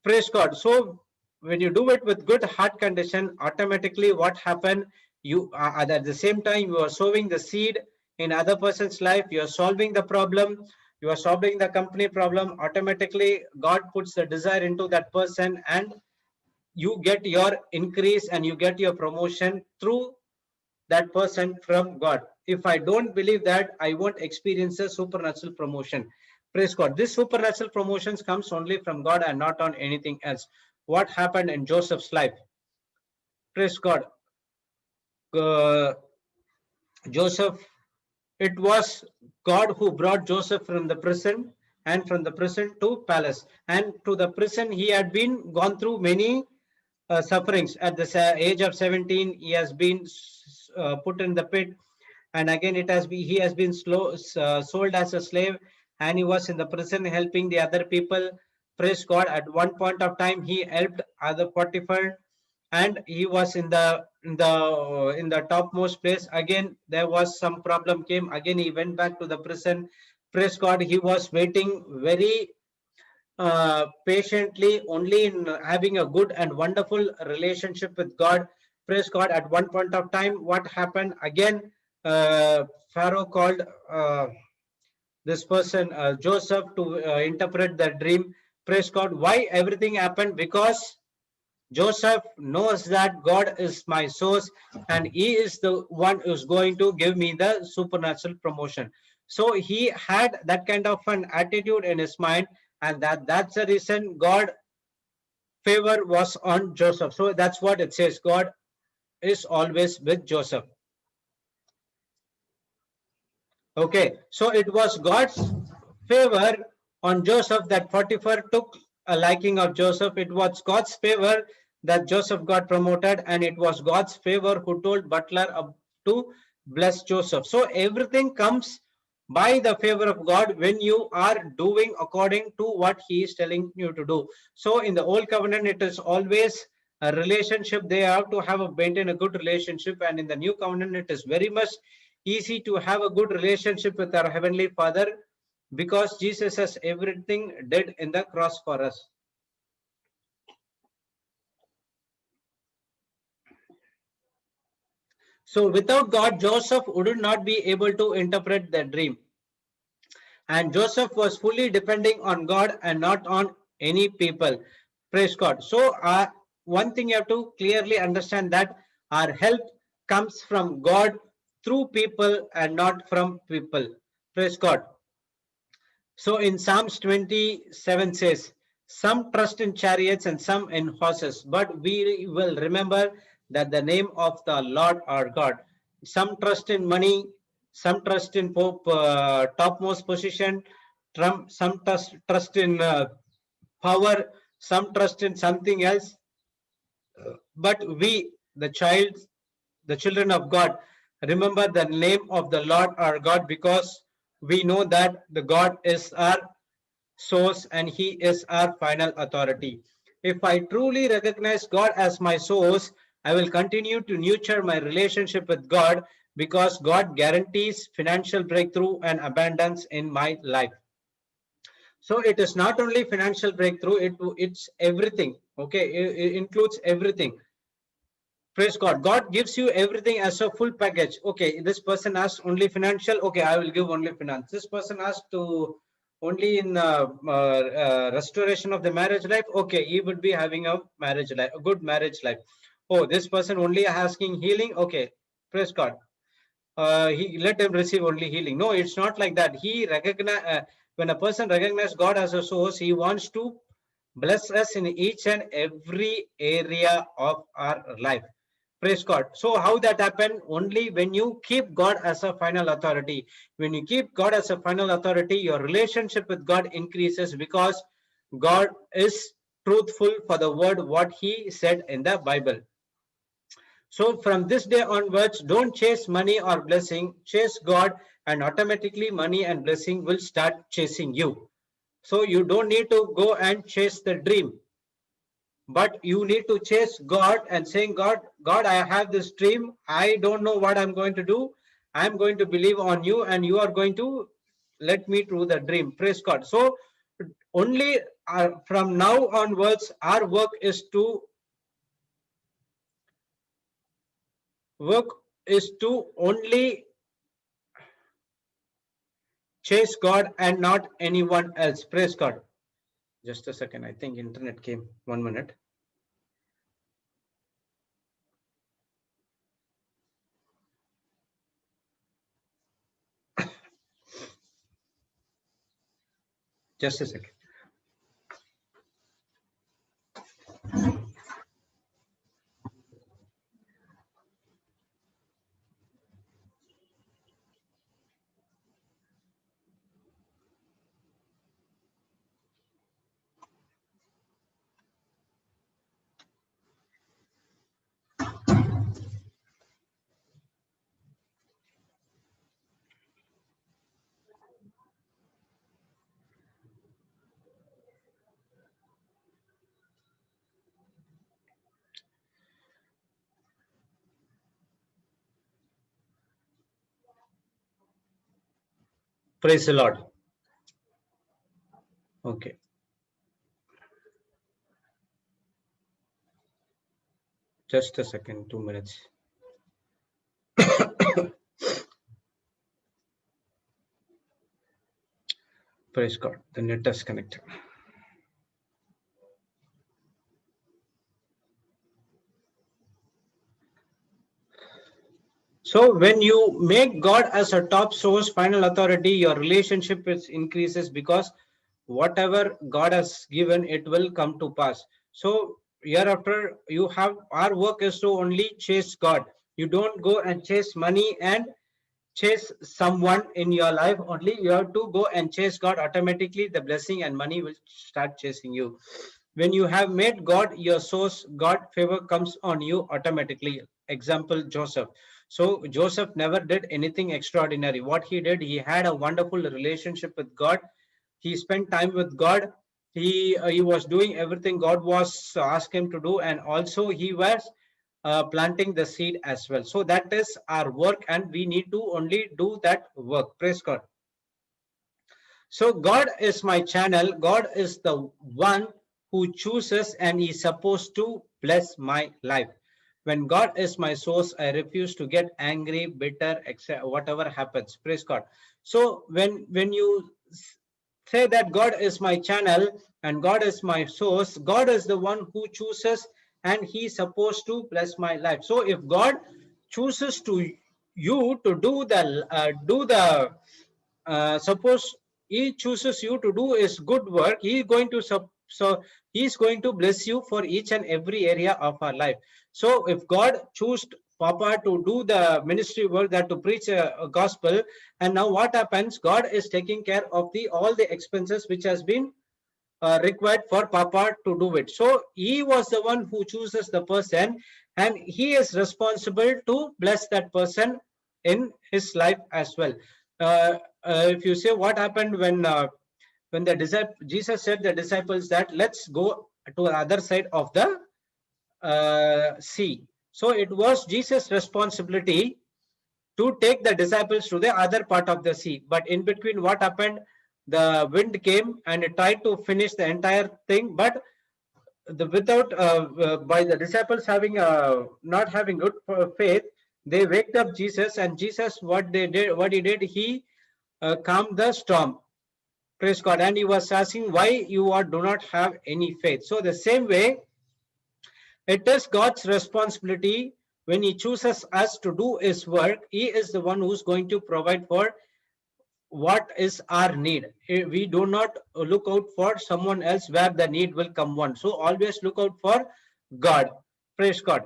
Praise God. So when you do it with good heart condition, automatically what happen? You at the same time you are sowing the seed in other person's life. You are solving the problem. You are solving the company problem. Automatically, God puts the desire into that person, and you get your increase and you get your promotion through that person from God. If I don't believe that, I won't experience a supernatural promotion. Praise God. This supernatural promotions comes only from God and not on anything else. What happened in Joseph's life? Praise God. Uh, Joseph, it was God who brought Joseph from the prison, and from the prison to palace. And to the prison, he had been gone through many sufferings. At the age of 17, he has been put in the pit, and again he has been sold as a slave, and he was in the prison helping the other people. Praise God. At one point of time, he helped other Potiphar, and he was in the topmost place. Again there was some problem came, again he went back to the prison. Praise God. He was waiting very patiently, only in having a good and wonderful relationship with God. Praise God. At one point of time, what happened again? Pharaoh called this person Joseph to interpret the dream. Praise God. Why everything happened? Because Joseph knows that God is my source, and he is the one who's going to give me the supernatural promotion. So he had that kind of an attitude in his mind, and that's the reason God favor was on Joseph. So that's what it says. God is always with Joseph. Okay, so it was God's favor on Joseph that Potiphar took a liking of Joseph. It was God's favor that Joseph got promoted, and it was God's favor who told butler to bless Joseph. So everything comes by the favor of God when you are doing according to what he is telling you to do. So in the old covenant, it is always a relationship. They have to have maintain a good relationship, and in the new covenant, it is very much easy to have a good relationship with our Heavenly Father, because Jesus has everything did in the cross for us. So without God, Joseph would not be able to interpret the dream. And Joseph was fully depending on God and not on any people. Praise God. So one thing you have to clearly understand, that our help comes from God through people and not from people. Praise God. So in Psalms 27 says, some trust in chariots and some in horses, but we will remember that the name of the Lord our God. Some trust in money, some trust in topmost position, some trust in power, some trust in something else. But we, the children of God, remember the name of the Lord our God, because we know that the God is our source and he is our final authority. If I truly recognize God as my source, I will continue to nurture my relationship with God, because God guarantees financial breakthrough and abundance in my life. So it is not only financial breakthrough, it's everything. Okay, it includes everything. Praise God. God gives you everything as a full package. Okay, this person asks only financial. Okay, I will give only finance. This person asks to only in restoration of the marriage life. Okay, he would be having a marriage life, a good marriage life. Oh, this person only asking healing. Okay, praise God. He let him receive only healing. No, it's not like that. He recognize when a person recognizes God as a source, he wants to bless us in each and every area of our life. Praise God. So how that happened? Only when you keep God as a final authority. When you keep God as a final authority, your relationship with God increases, because God is truthful for the word what he said in the Bible. So from this day onwards, don't chase money or blessing, chase God, and automatically money and blessing will start chasing you. So you don't need to go and chase the dream, but you need to chase God and saying, God, I have this dream. I don't know what I'm going to do. I'm going to believe on you, and you are going to let me through the dream. Praise God. So only from now onwards, our work is to only chase God and not anyone else. Praise God. Just a second. I think internet came. 1 minute. Just a second. Praise the Lord. Okay. Just a second, 2 minutes. Praise God. The net is connected. So when you make God as a top source, final authority, your relationship increases, because whatever God has given, it will come to pass. So hereafter, our work is to only chase God. You don't go and chase money and chase someone in your life. Only you have to go and chase God. Automatically the blessing and money will start chasing you. When you have made God your source, God favor comes on you automatically. Example, Joseph. So Joseph never did anything extraordinary. What he did, he had a wonderful relationship with God. He spent time with God. He was doing everything God was asked him to do, and also he was planting the seed as well. So that is our work, and we need to only do that work. Praise God. So God is my channel. God is the one who chooses, and He's supposed to bless my life. When God is my source, I refuse to get angry, bitter, etc. Whatever happens. Praise God. So when you say that God is my channel and God is my source, God is the one who chooses, and He's supposed to bless my life. So if God chooses to you to suppose He chooses you to do is good work, He is going to so He's going to bless you for each and every area of our life. So if God chose Papa to do the ministry work, that to preach a gospel, and now what happens, God is taking care of all the expenses which has been required for Papa to do it. So he was the one who chooses the person, and he is responsible to bless that person in his life as well. If you say what happened when Jesus said the disciples that let's go to the other side of the sea. So it was Jesus' responsibility to take the disciples to the other part of the sea. But in between, what happened? The wind came and it tried to finish the entire thing. But by the disciples having not having good faith, they waked up Jesus, and Jesus, what he did, he calmed the storm. Praise God. And he was asking why you do not have any faith. So the same way, it is God's responsibility when He chooses us to do His work. He is the one who's going to provide for what is our need. We do not look out for someone else where the need will come one. So always look out for God. Praise God.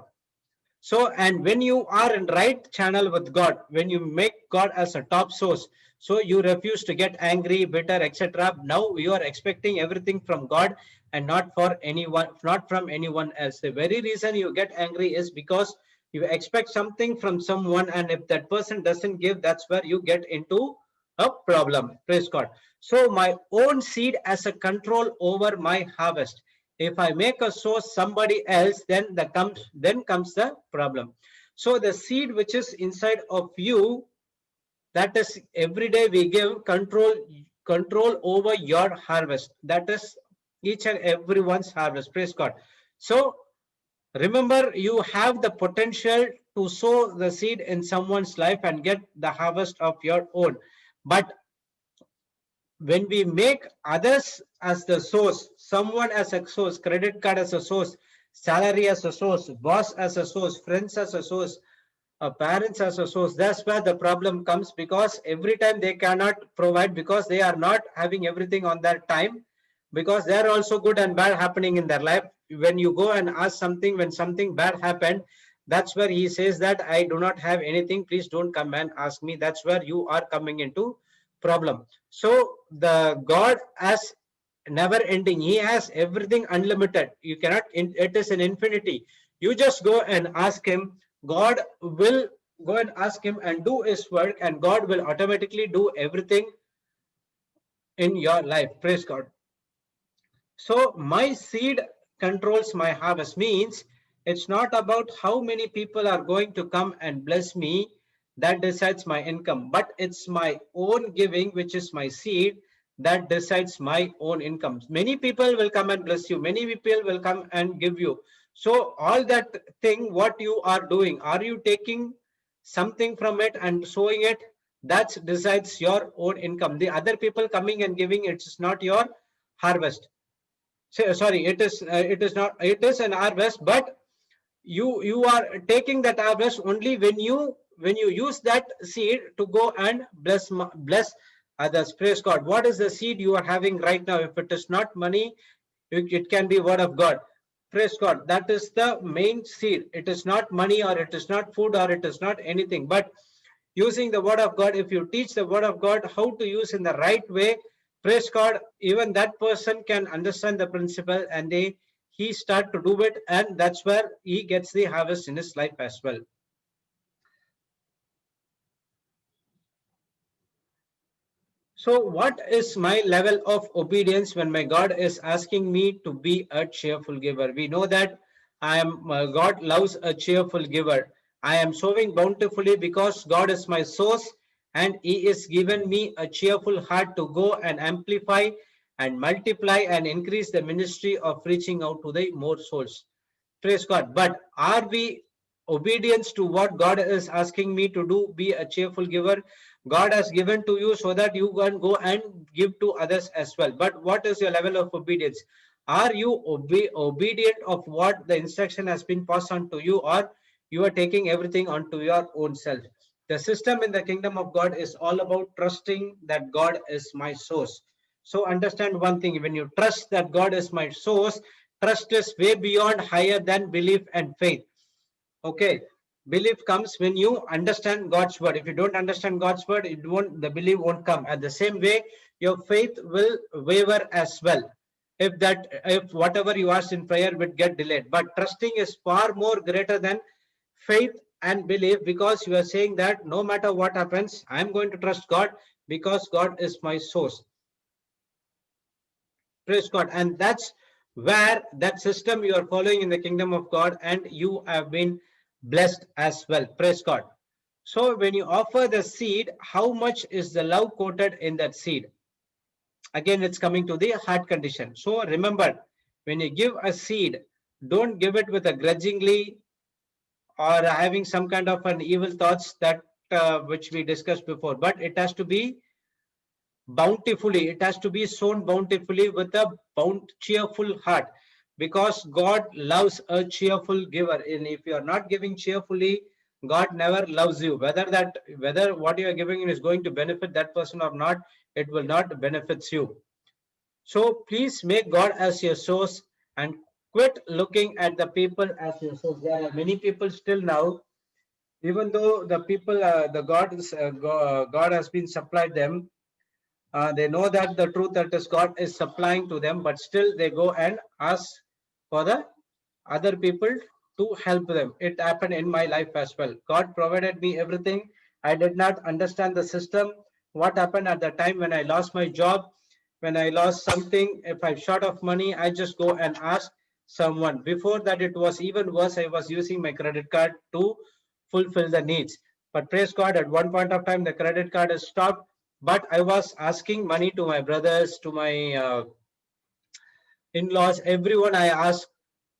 So, and when you are in right channel with God, when you make God as a top source, so you refuse to get angry, bitter, etc. Now you are expecting everything from God and not for anyone, not from anyone else. The very reason you get angry is because you expect something from someone, and if that person doesn't give, that's where you get into a problem. Praise God. So my own seed as a control over my harvest. If I make a source somebody else, then comes the problem. So the seed which is inside of you, that is every day we give control over your harvest. That is each and everyone's harvest. Praise God. So remember, you have the potential to sow the seed in someone's life and get the harvest of your own. But when we make others as the source, someone as a source, credit card as a source, salary as a source, boss as a source, friends as a source, parents as a source, that's where the problem comes, because every time they cannot provide because they are not having everything on their time, because there are also good and bad happening in their life. When you go and ask something, when something bad happened, that's where he says that I do not have anything, please don't come and ask me. That's where you are coming into problem. So the God has never ending, he has everything unlimited. You cannot, it is an infinity. You just go and ask him. God will go and ask him and do his work, and God will automatically do everything in your life. Praise God. So my seed controls my harvest means it's not about how many people are going to come and bless me that decides my income, but it's my own giving, which is my seed, that decides my own income. Many people will come and bless you. Many people will come and give you. So all that thing, what you are doing, are you taking something from it and sowing it? That decides your own income. The other people coming and giving, it's not your harvest. Sorry, it is not, it is an harvest, but you are taking that harvest only when you use that seed to go and bless others. Praise God. What is the seed you are having right now? If it is not money, it can be word of God. Praise God. That is the main seed. It is not money, or it is not food, or it is not anything, but using the word of God. If you teach the word of God how to use in the right way, praise God, even that person can understand the principle, and he start to do it, and that's where he gets the harvest in his life as well. So what is my level of obedience when my God is asking me to be a cheerful giver? We know that God loves a cheerful giver. I am sowing bountifully because God is my source, and he is given me a cheerful heart to go and amplify and multiply and increase the ministry of reaching out to the more souls. Praise God. But are we obedience to what God is asking me to do? Be a cheerful giver. God has given to you so that you can go and give to others as well. But what is your level of obedience? Are you obedient of what the instruction has been passed on to you, or you are taking everything onto your own self? The system in the kingdom of God is all about trusting that God is my source. So understand one thing, when you trust that God is my source, trust is way beyond higher than belief and faith. Okay. Belief comes when you understand God's word. If you don't understand God's word, the belief won't come. At the same way, your faith will waver as well. If whatever you ask in prayer would get delayed. But trusting is far more greater than faith and belief, because you are saying that no matter what happens, I'm going to trust God because God is my source. Praise God. And that's where that system you are following in the kingdom of God, and you have been blessed as well. Praise God. So when you offer the seed, how much is the love quoted in that seed? Again, it's coming to the heart condition. So remember, when you give a seed, don't give it with a grudgingly or having some kind of an evil thoughts that which we discussed before, but it has to be bountifully. It has to be sown bountifully with a cheerful heart, because God loves a cheerful giver. And if you are not giving cheerfully, God never loves you. Whether what you are giving is going to benefit that person or not, it will not benefits you. So please make God as your source and quit looking at the people as your source. There are many people still now, even though the people, God has been supplied them, they know that the truth that is God is supplying to them, but still they go and ask for the other people to help them. It happened in my life as well. God provided me everything. I did not understand the system, what happened at the time when I lost my job, when I lost something, if I'm short of money, I just go and ask someone. Before that, it was even worse. I was using my credit card to fulfill the needs. But praise God, at one point of time, the credit card is stopped. But I was asking money to my brothers, to my in-laws, everyone I asked,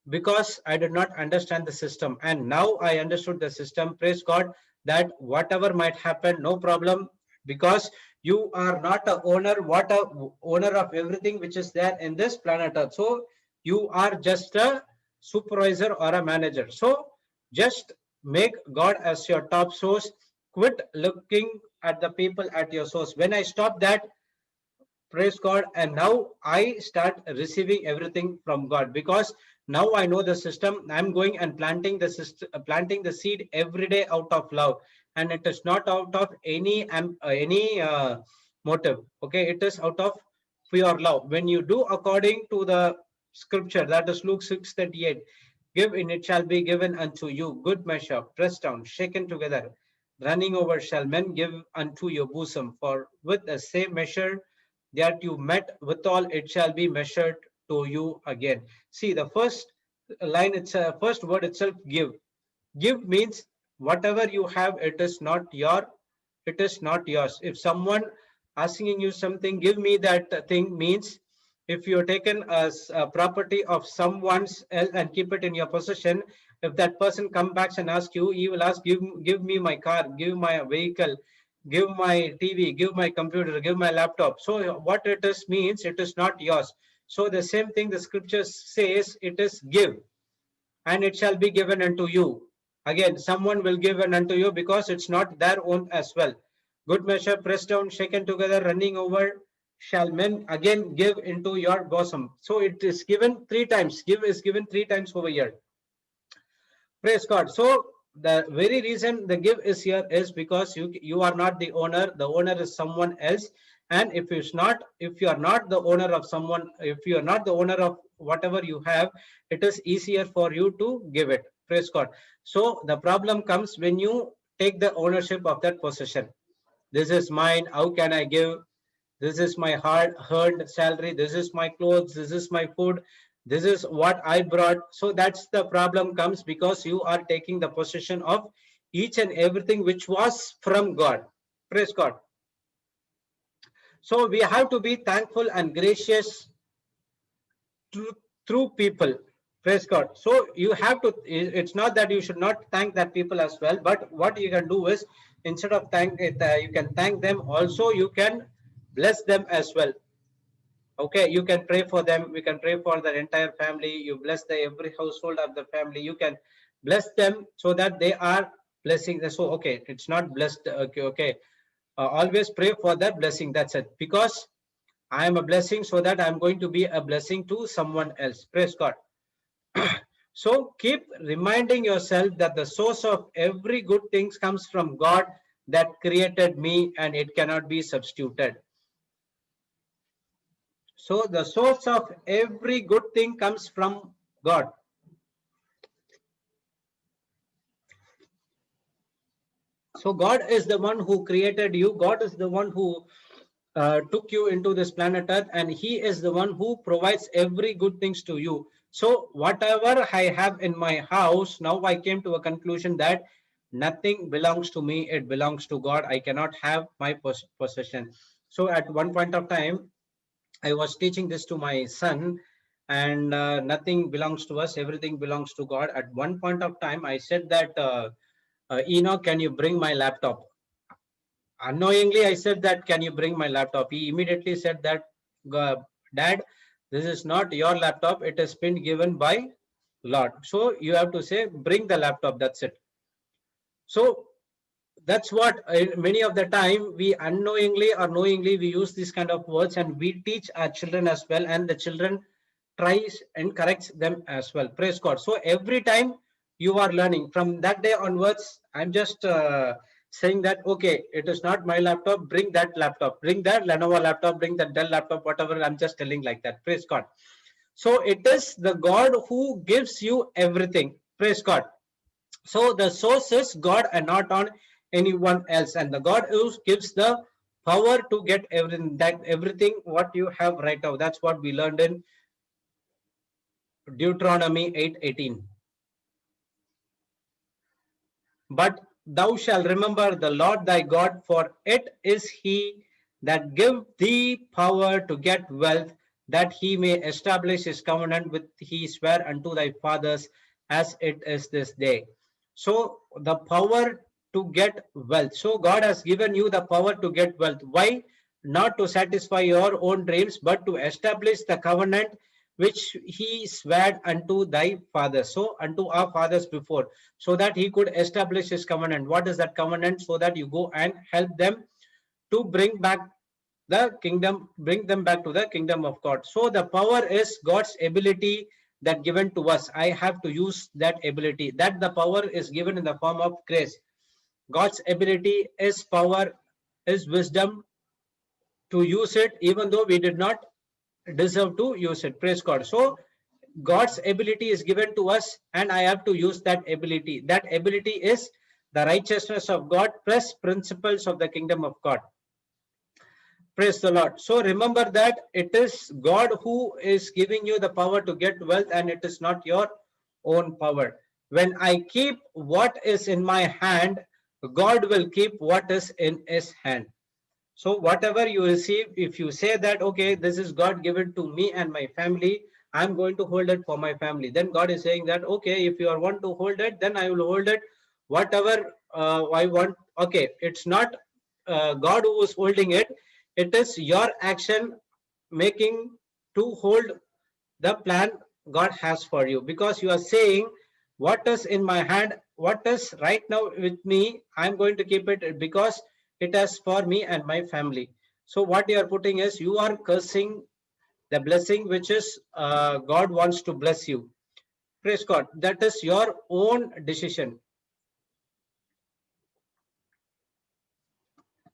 because I did not understand the system. And now I understood the system. Praise God that whatever might happen, no problem, because you are not a owner, what a owner of everything which is there in this planet Earth. So you are just a supervisor or a manager. So just make God as your top source. Quit looking at the people at your source. When I stop that, praise God, and now I start receiving everything from God, because now I know the system. I'm going and planting the system, planting the seed every day out of love, and it is not out of any motive. Okay, it is out of pure love. When you do according to the scripture, that is Luke 6:38, give and it shall be given unto you, good measure, pressed down, shaken together, running over, shall men give unto your bosom. For with the same measure that you met withal, it shall be measured to you again. See, the first line, it's a first word itself, give. Give means whatever you have, it is not yours. If someone asking you something, give me that thing, means if you're taken as a property of someone's else and keep it in your possession, if that person come back and ask you, he will ask, give me my car, give my vehicle, give my TV, give my computer, give my laptop. So what it is means, it is not yours. So the same thing the scripture says, it is give, and it shall be given unto you. Again, someone will give unto you, because it's not their own as well. Good measure, pressed down, shaken together, running over, shall men again give into your bosom. So it is given three times. Give is given three times over here. Praise God. So the very reason the give is here is because you are not the owner. The owner is someone else. And if you are not the owner of someone, if you are not the owner of whatever you have, it is easier for you to give it. Praise God. So the problem comes when you take the ownership of that possession. This is mine. How can I give? This is my hard earned salary. This is my clothes. This is my food. This is what I brought. So that's the problem comes, because you are taking the possession of each and everything which was from God. Praise God. So we have to be thankful and gracious through people. Praise God. So you have to, it's not that you should not thank that people as well, but what you can do is, instead of thank it, you can thank them. Also, you can bless them as well. Okay, you can pray for them. We can pray for their entire family. You bless the every household of the family. You can bless them so that they are blessing. So okay, it's not blessed. Okay, okay. Always pray for that blessing. That's it. Because I am a blessing, so that I'm going to be a blessing to someone else. Praise God. So keep reminding yourself that the source of every good thing comes from God that created me, and it cannot be substituted. So the source of every good thing comes from God. So God is the one who created you. God is the one who took you into this planet Earth, and He is the one who provides every good things to you. So whatever I have in my house, now I came to a conclusion that nothing belongs to me. It belongs to God. I cannot have my possession. So at one point of time, I was teaching this to my son, and nothing belongs to us, everything belongs to God. At one point of time, I said that, Enoch, can you bring my laptop? Unknowingly, I said that, can you bring my laptop? He immediately said that, Dad, this is not your laptop, it has been given by Lord. So you have to say, bring the laptop, that's it. So that's what many of the time we unknowingly or knowingly we use these kind of words, and we teach our children as well, and the children tries and corrects them as well. Praise God. So every time you are learning from that day onwards, I'm just saying that, okay, it is not my laptop, bring that laptop, bring that Lenovo laptop, bring that Dell laptop, whatever. I'm just telling like that. Praise God. So it is the God who gives you everything. Praise God. So the source is God and not on anyone else, and the God who gives the power to get everything what you have right now. That's what we learned in Deuteronomy 8:18. But thou shalt remember the Lord thy God, for it is he that give thee power to get wealth, that he may establish his covenant with he sware unto thy fathers, as it is this day. So the power to get wealth. So God has given you the power to get wealth. Why? Not to satisfy your own dreams, but to establish the covenant which he swore unto thy fathers. So unto our fathers before, so that he could establish his covenant. What is that covenant? So that you go and help them to bring back the kingdom, bring them back to the kingdom of God. So the power is God's ability that given to us. I have to use that ability. That the power is given in the form of grace. God's ability is power, is wisdom to use it, even though we did not deserve to use it. Praise God. So God's ability is given to us, and I have to use that ability. That ability is the righteousness of God plus principles of the kingdom of God. Praise the Lord. So remember that it is God who is giving you the power to get wealth, and it is not your own power. When I keep what is in my hand, God will keep what is in his hand. So whatever you receive, if you say that, okay, this is God given to me and my family, I'm going to hold it for my family. Then God is saying that, okay, if you are want to hold it, then I will hold it whatever I want. Okay, it's not God who is holding it. It is your action making to hold the plan God has for you, because you are saying what is in my hand, what is right now with me, I'm going to keep it because it is for me and my family. So what you are putting is you are cursing the blessing which is God wants to bless you. Praise God. That is your own decision.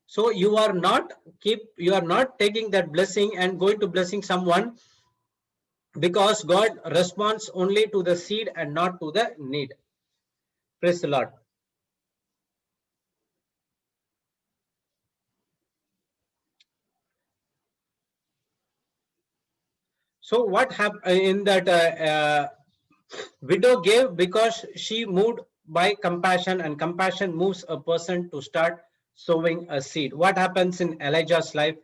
So you are not taking that blessing and going to blessing someone, because God responds only to the seed and not to the need. Praise the Lord. So what happened in that widow gave because she moved by compassion, and compassion moves a person to start sowing a seed. What happens in Elijah's life?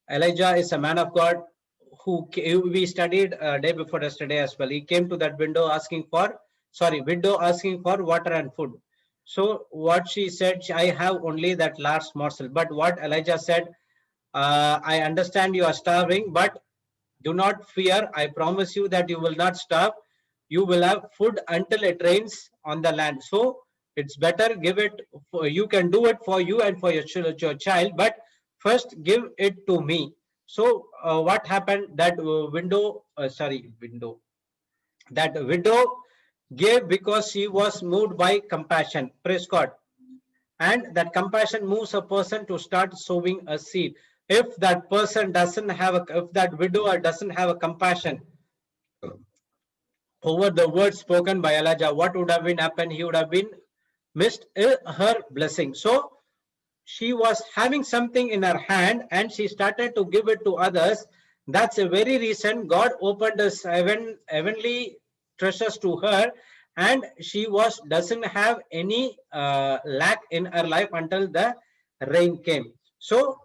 Elijah is a man of God who we studied day before yesterday as well. He came to that widow asking for water and food. So what she said, I have only that last morsel. But what Elijah said, I understand you are starving, but do not fear. I promise you that you will not starve. You will have food until it rains on the land. So it's better give it. You can do it for you and for your child, but first give it to me. So what happened? That that widow gave because she was moved by compassion. Praise God. And that compassion moves a person to start sowing a seed. If that person doesn't have if that widower doesn't have a compassion over the words spoken by Elijah, what would have been happened? He would have been missed her blessing. So she was having something in her hand and she started to give it to others. That's a very reason God opened his heavenly treasures to her, and she doesn't have any lack in her life until the rain came. So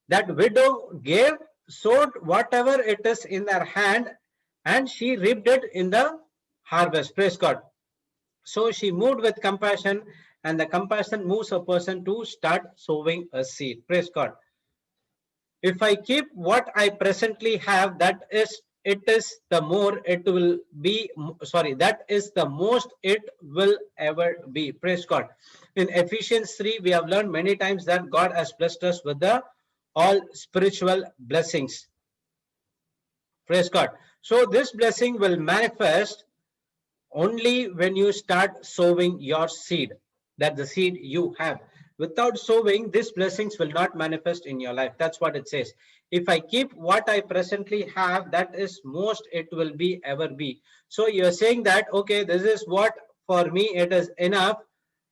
that widow gave, sowed whatever it is in her hand, and she reaped it in the harvest. Praise God. So she moved with compassion, and the compassion moves a person to start sowing a seed. Praise God. If I keep what I presently have, that is the most it will ever be. Praise God. In Ephesians 3, we have learned many times that God has blessed us with the all spiritual blessings. Praise God. So this blessing will manifest only when you start sowing your seed, that the seed you have. Without sowing, these blessings will not manifest in your life. That's what it says. If I keep what I presently have, that is most it will be ever be. So you're saying that, okay, this is what for me it is enough.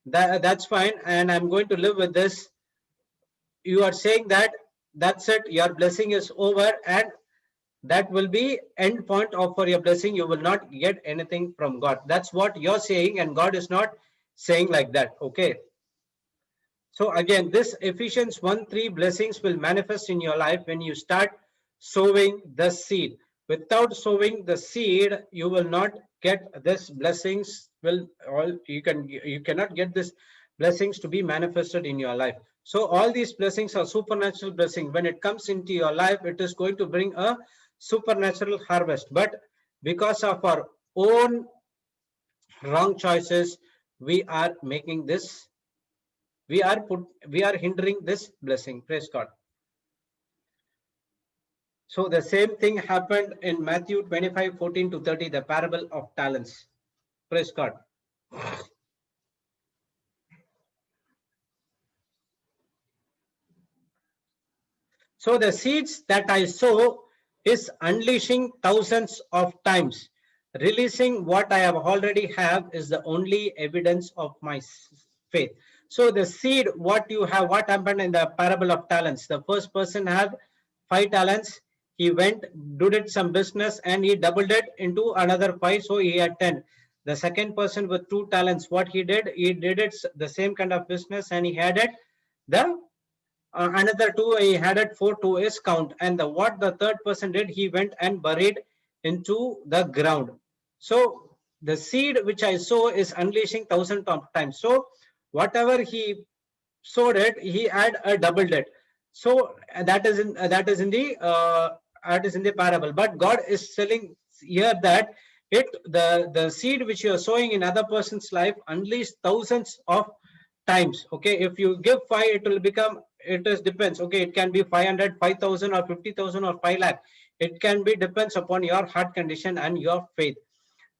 That's fine, and I'm going to live with this. you are saying that that's it, your blessing is over, and that will be end point of for your blessing. You will not get anything from God. That's what you're saying, and God is not saying like that. Okay. So again, this Ephesians 1:3 blessings will manifest in your life when you start sowing the seed. Without sowing the seed, you will not get this blessings. Will all you cannot get this blessings to be manifested in your life. So all these blessings are supernatural blessing. When it comes into your life, it is going to bring a supernatural harvest. But because of our own wrong choices, we are making this, we are hindering this blessing. Praise God. So the same thing happened in Matthew 25:14-30, the parable of talents. Praise God. So the seeds that I sow is unleashing thousands of times. Releasing what I have already have is the only evidence of my faith. So the seed, what you have, what happened in the parable of talents? The first person had 5 talents. He went, did some business, and he doubled it into another 5. So he had 10. The second person with 2 talents, what he did it the same kind of business, and he had it the another 2, he added 4 to his count. And what the third person did, he went and buried into the ground. So the seed which I sow is unleashing 1,000 times. So whatever he sowed it, he had a doubled it. So that is in the parable. But God is telling here that the seed which you are sowing in other person's life unleash thousands of times. Okay, if you give 5, it will become, it is depends. Okay, it can be 500, 5,000, or 50,000, or 5 lakh. It can be depends upon your heart condition and your faith.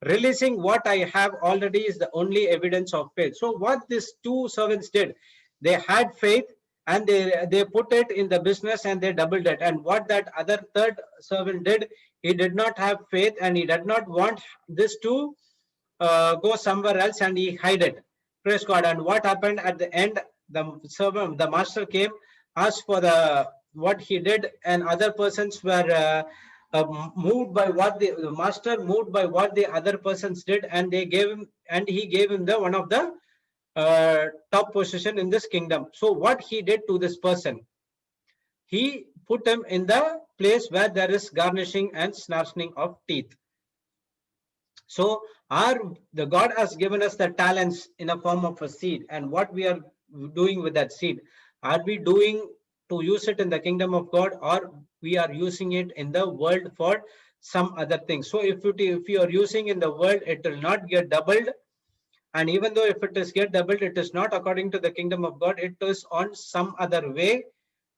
Releasing what I have already is the only evidence of faith. So what these 2 servants did, they had faith, and they put it in the business, and they doubled it. And what that other third servant did, he did not have faith, and he did not want this to go somewhere else, and he hid it. Praise God. And what happened at the end? The servant, the master came, asked for the what he did, and other persons were moved by what the master moved by what the other persons did, and they gave him, and he gave him the one of the top position in this kingdom. So what he did to this person, he put him in the place where there is garnishing and snarsing of teeth. So the God has given us the talents in a form of a seed, and what we are doing with that seed, are we doing to use it in the kingdom of God, or we are using it in the world for some other things? So if you are using in the world, it will not get doubled. And even though if it is get doubled, it is not according to the kingdom of God, it is on some other way.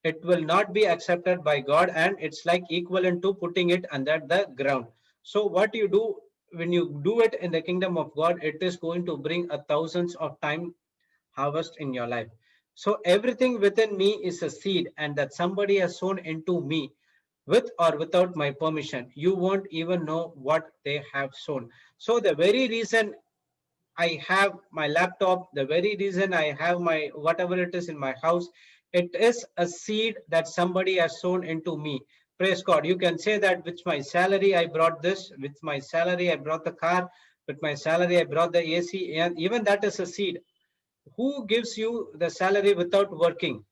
It will not be accepted by God, and it's like equivalent to putting it under the ground. So what you do, when you do it in the kingdom of God, it is going to bring a thousands of time harvest in your life. So everything within me is a seed, and that somebody has sown into me with or without my permission. You won't even know what they have sown. So the very reason I have my laptop, the very reason I have my whatever it is in my house, it is a seed that somebody has sown into me. Praise God. You can say that with my salary, I brought this, with my salary, I brought the car, with my salary, I brought the AC, and even that is a seed. Who gives you the salary without working?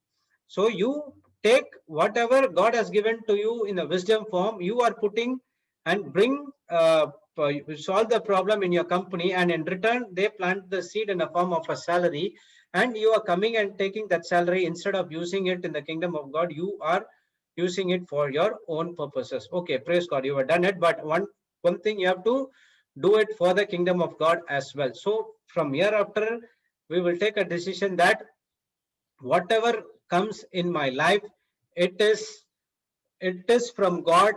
So you take whatever God has given to you in a wisdom form, you are putting and bring solve the problem in your company, and in return they plant the seed in a form of a salary, and you are coming and taking that salary. Instead of using it in the kingdom of God, you are using it for your own purposes. Okay, praise God, you have done it, but one thing, you have to do it for the kingdom of God as well. So from here after, we will take a decision that whatever comes in my life, it is from God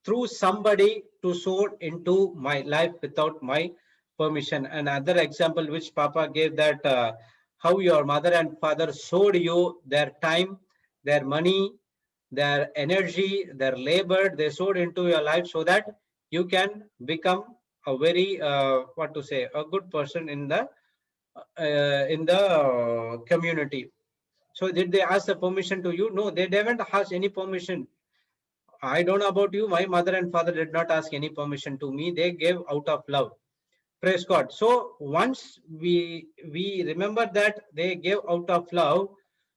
through somebody to sow into my life without my permission. Another example which Papa gave, that how your mother and father sowed you their time, their money, their energy, their labor, they sowed into your life so that you can become a very what to say, a good person in the community. So did they ask the permission to you? No, they didn't ask any permission. I don't know about you. My mother and father did not ask any permission to me. They gave out of love. Praise God. So once we remember that they gave out of love,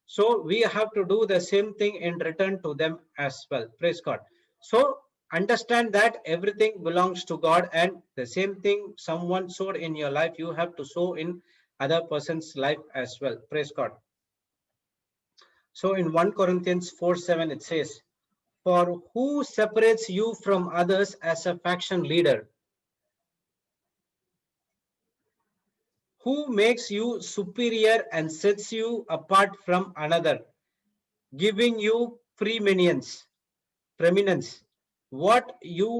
so we have to do the same thing in return to them as well. Praise God. So understand that everything belongs to God, and the same thing someone sowed in your life, you have to sow in other person's life as well. Praise God. So in 1 Corinthians 4:7 it says, "For who separates you from others as a faction leader? Who makes you superior and sets you apart from another, giving you preeminence? What you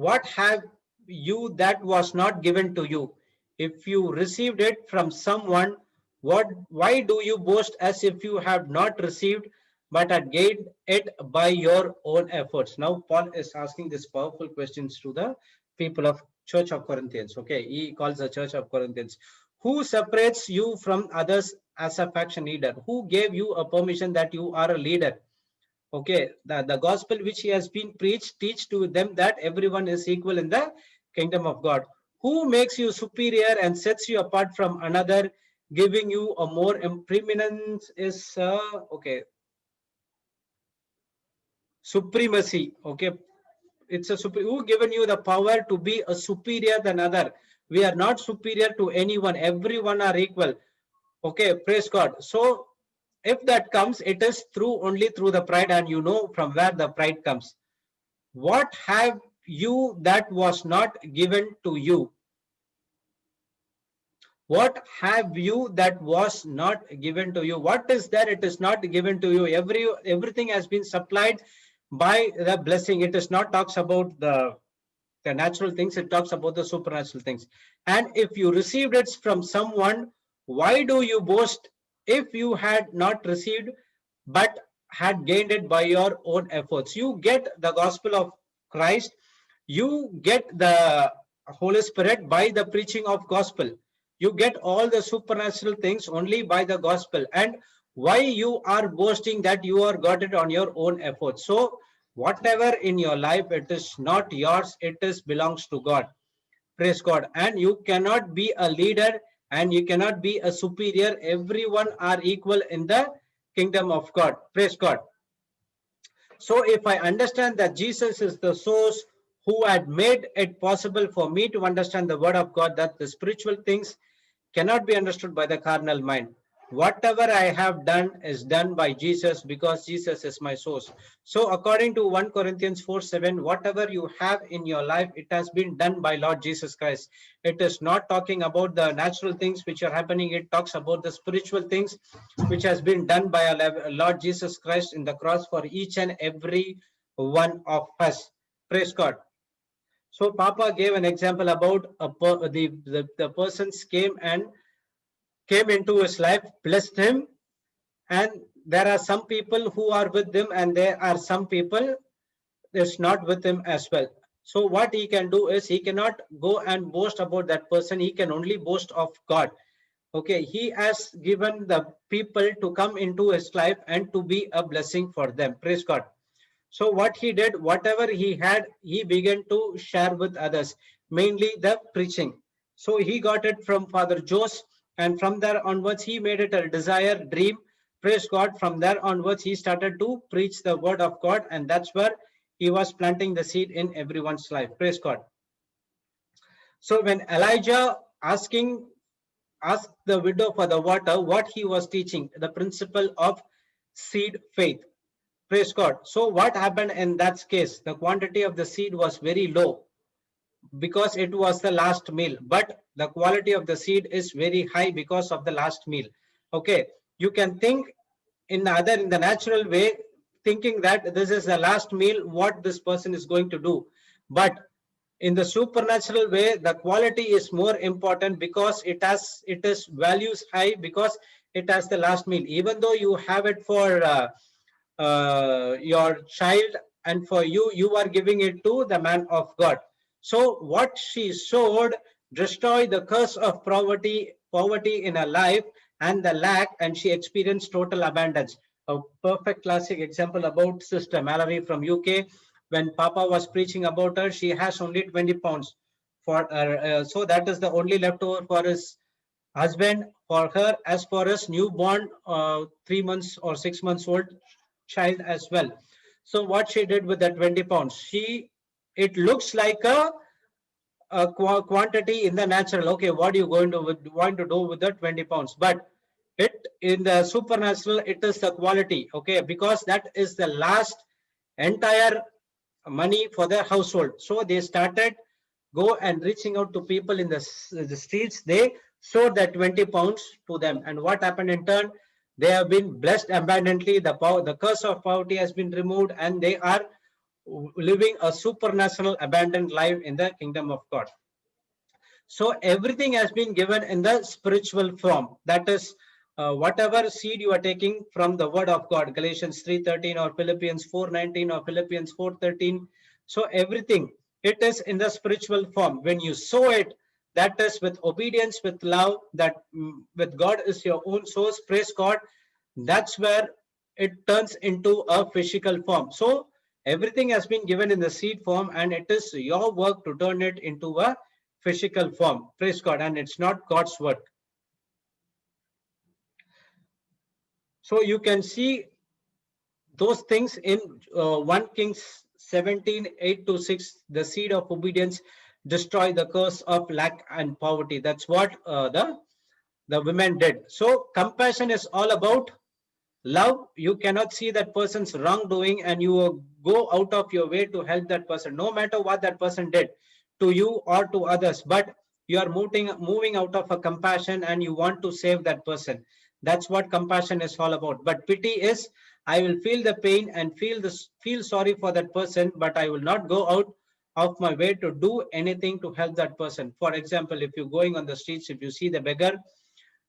what have you that was not given to you? If you received it from someone, why do you boast as if you have not received but had gained it by your own efforts?" Now Paul is asking these powerful questions to the people of Church of Corinthians. Okay, he calls the Church of Corinthians. Who separates you from others as a faction leader? Who gave you a permission that you are a leader? Okay, the gospel which he has been preached, teach to them that everyone is equal in the kingdom of God. Who makes you superior and sets you apart from another, giving you a more preeminence is okay, supremacy. Okay, it's a who given you the power to be a superior than other? We are not superior to anyone. Everyone are equal. Okay, praise God. So if that comes, it is through only through the pride, and you know from where the pride comes. What have you that was not given to you? What have you that was not given to you? What is there? It is not given to you. Everything has been supplied by the blessing. It is not talks about the natural things. It talks about the supernatural things. And if you received it from someone, why do you boast if you had not received but had gained it by your own efforts? You get the gospel of Christ. You get the Holy Spirit by the preaching of gospel. You get all the supernatural things only by the gospel. And why you are boasting that you are got it on your own efforts? So whatever in your life, it is not yours, it is belongs to God. Praise God. And you cannot be a leader and you cannot be a superior. Everyone are equal in the kingdom of God. Praise God. So if I understand that Jesus is the source who had made it possible for me to understand the word of God, that the spiritual things cannot be understood by the carnal mind. Whatever I have done is done by Jesus, because Jesus is my source. So according to 1 Corinthians 4:7, whatever you have in your life, it has been done by Lord Jesus Christ. It is not talking about the natural things which are happening. It talks about the spiritual things which has been done by our Lord Jesus Christ in the cross for each and every one of us. Praise God. So Papa gave an example about the persons came into his life, blessed him, and there are some people who are with him, and there are some people is not with him as well. So what he can do is he cannot go and boast about that person. He can only boast of God. Okay, he has given the people to come into his life and to be a blessing for them. Praise God. So what he did, whatever he had, he began to share with others, mainly the preaching. So he got it from Father Jose, and from there onwards, he made it a desire, dream. Praise God. From there onwards, he started to preach the word of God, and that's where he was planting the seed in everyone's life. Praise God. So when Elijah asked the widow for the water, what he was teaching, the principle of seed faith. Praise God. So what happened in that case? The quantity of the seed was very low because it was the last meal, but the quality of the seed is very high because of the last meal. Okay, you can think in the natural way, thinking that this is the last meal what this person is going to do, but in the supernatural way, the quality is more important because it is values high, because it has the last meal. Even though you have it for your child, and for you, you are giving it to the man of God. So what she sowed destroyed the curse of poverty in her life, and the lack, and she experienced total abundance. A perfect classic example about Sister Mallory from UK. When Papa was preaching about her, she has only 20 pounds for her, so that is the only leftover for his husband, for her, as for his newborn 3 months or 6 months old child as well. So what she did with the 20 pounds, it looks like a quantity in the natural. Okay, what are you going to do with the 20 pounds? But it in the supernatural, it is the quality. Okay, because that is the last entire money for their household. So they started go and reaching out to people in the streets. They showed that 20 pounds to them, and what happened in turn? They have been blessed abundantly. The curse of poverty has been removed, and they are living a supernatural abundant life in the kingdom of God. So everything has been given in the spiritual form. That is, whatever seed you are taking from the word of God, Galatians 3:13 or Philippians 4:19 or Philippians 4:13. So everything, it is in the spiritual form. When you sow it, that is with obedience, with love, that with God is your own source, praise God. That's where it turns into a physical form. So everything has been given in the seed form, and it is your work to turn it into a physical form. Praise God. And it's not God's work. So you can see those things in 1 Kings 17:8-6. The seed of obedience destroy the curse of lack and poverty. That's what the women did. So compassion is all about love. You cannot see that person's wrongdoing and you go out of your way to help that person, no matter what that person did to you or to others. But you are moving out of a compassion and you want to save that person. That's what compassion is all about. But pity is, I will feel the pain and feel sorry for that person, but I will not go out of my way to do anything to help that person. For example, if you're going on the streets, if you see the beggar,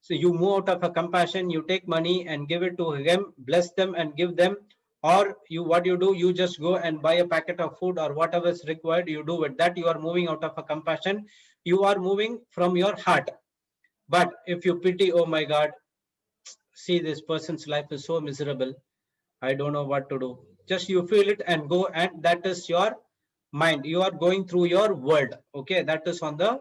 so you move out of a compassion, you take money and give it to them, bless them and give them, or what you do, you just go and buy a packet of food or whatever is required, you do it. That you are moving out of a compassion, you are moving from your heart. But if you pity, oh my God, see this person's life is so miserable, I don't know what to do. Just you feel it and go, and that is your mind. You are going through your world. Okay, that is on the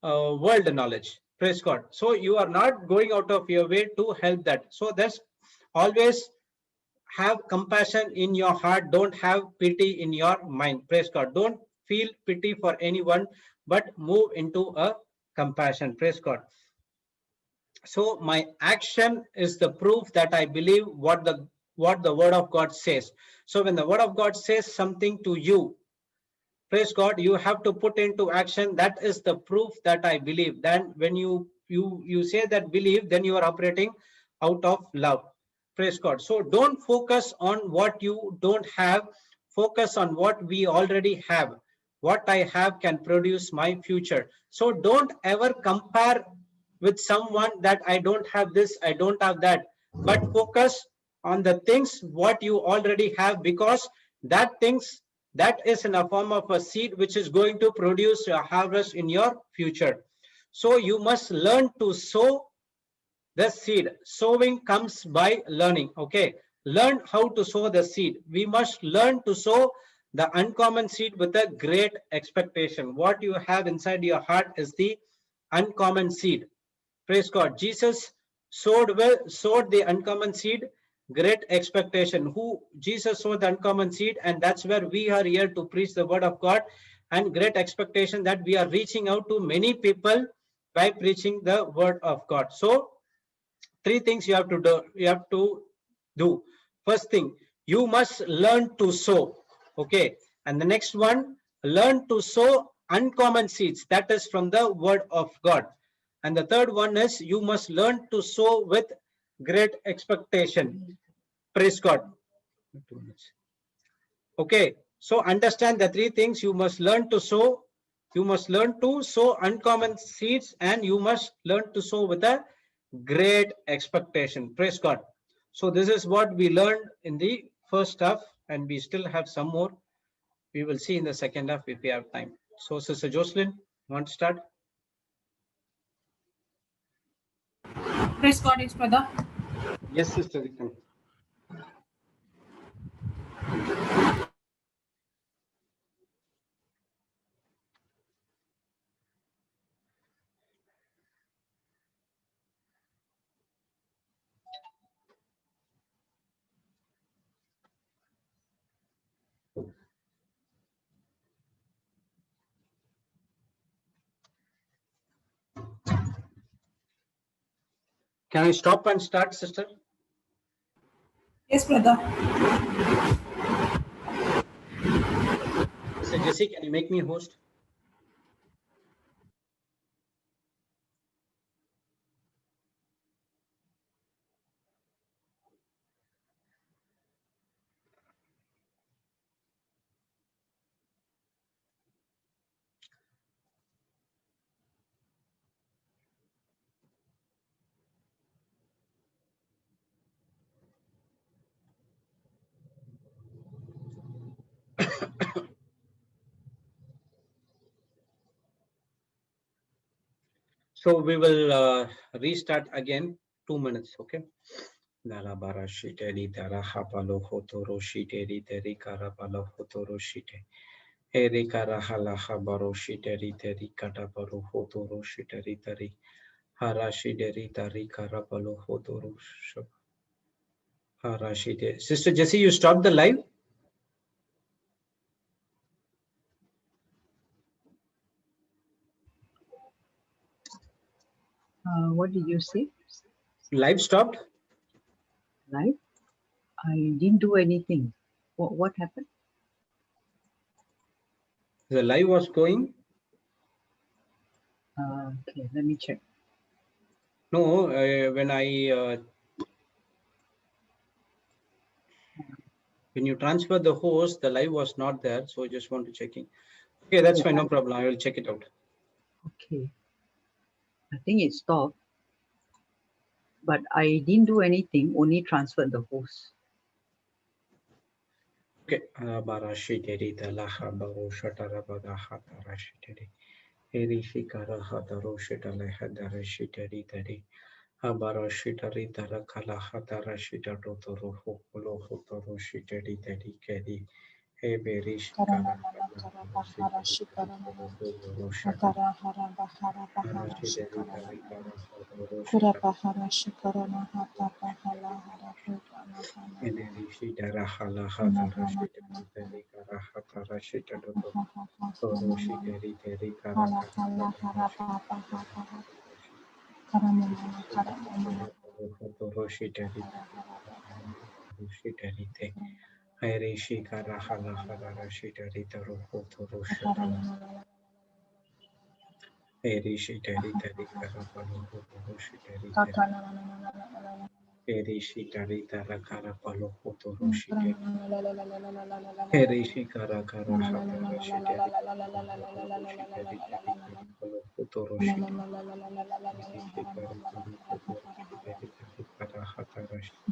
world knowledge. Praise God. So you are not going out of your way to help that. So that's always have compassion in your heart. Don't have pity in your mind. Praise God. Don't feel pity for anyone, but move into a compassion. Praise God. So my action is the proof that I believe what the word of God says. So when the word of God says something to you, praise God, you have to put into action. That is the proof that I believe. Then when you say that believe, then you are operating out of love. Praise God. So don't focus on what you don't have. Focus on what we already have. What I have can produce my future. So don't ever compare with someone that I don't have this, I don't have that. But focus on the things what you already have, because that things, that is in a form of a seed which is going to produce a harvest in your future. So you must learn to sow the seed. Sowing comes by learning. Okay, learn how to sow the seed. We must learn to sow the uncommon seed with a great expectation. What you have inside your heart is the uncommon seed. Praise God. Jesus sowed the uncommon seed, great expectation. Jesus sowed the uncommon seed, and that's where we are here to preach the word of God, and great expectation that we are reaching out to many people by preaching the word of God. So three things you have to do. First thing, you must learn to sow. Okay, and the next one, learn to sow uncommon seeds, that is from the word of God. And the third one is you must learn to sow with great expectation. Praise God. Okay, so understand the three things. You must learn to sow, you must learn to sow uncommon seeds, and you must learn to sow with a great expectation. Praise God. So this is what we learned in the first half, and we still have some more. We will see in the second half if we have time. So Sister Jocelyn, want to start? Praise God, yes, brother. Yes, Sister Vikram. Can I stop and start, sister? Yes, brother. Sister Jessie, can you make me host? So we will restart again, 2 minutes, okay? Dalabara shiteri dara hapalo hotoro shiteri teri karapalo hotoro shite. Eri karahala habaro shiteri teri kataparo hotoro shiteri teri. Harashideri tari karapalo hotoro shab. Harashide. Sister Jessie, you stopped the live? What did you say? Live stopped? Live? I didn't do anything. What happened? The live was going? Okay, let me check. No, when you transfer the host, the live was not there. So I just want to check in. Okay, that's fine. No problem. I will check it out. Okay. I think it stopped. But I didn't do anything, only transferred the host. Okay. Barashiteri talaha baro shatarabada hatarashiteri. Erishikara hataro shitale hadarashiteri tari. Habarashitari tarakala hatarashitaro toro hokolo hotoro shiteri tari keri. Eberishikara Aireshi Karahala Hadarashitari Taruhotoro Shatala Erishi Tari Tari Karapalo Hotoro Shitari Erishi Tari Tarakara Palo Hotoro Shitari Erishi Karakara Hadarashitari Palo Hotoro Shitari Erishi Karakara Hotoro Shitari Kara Hatarashi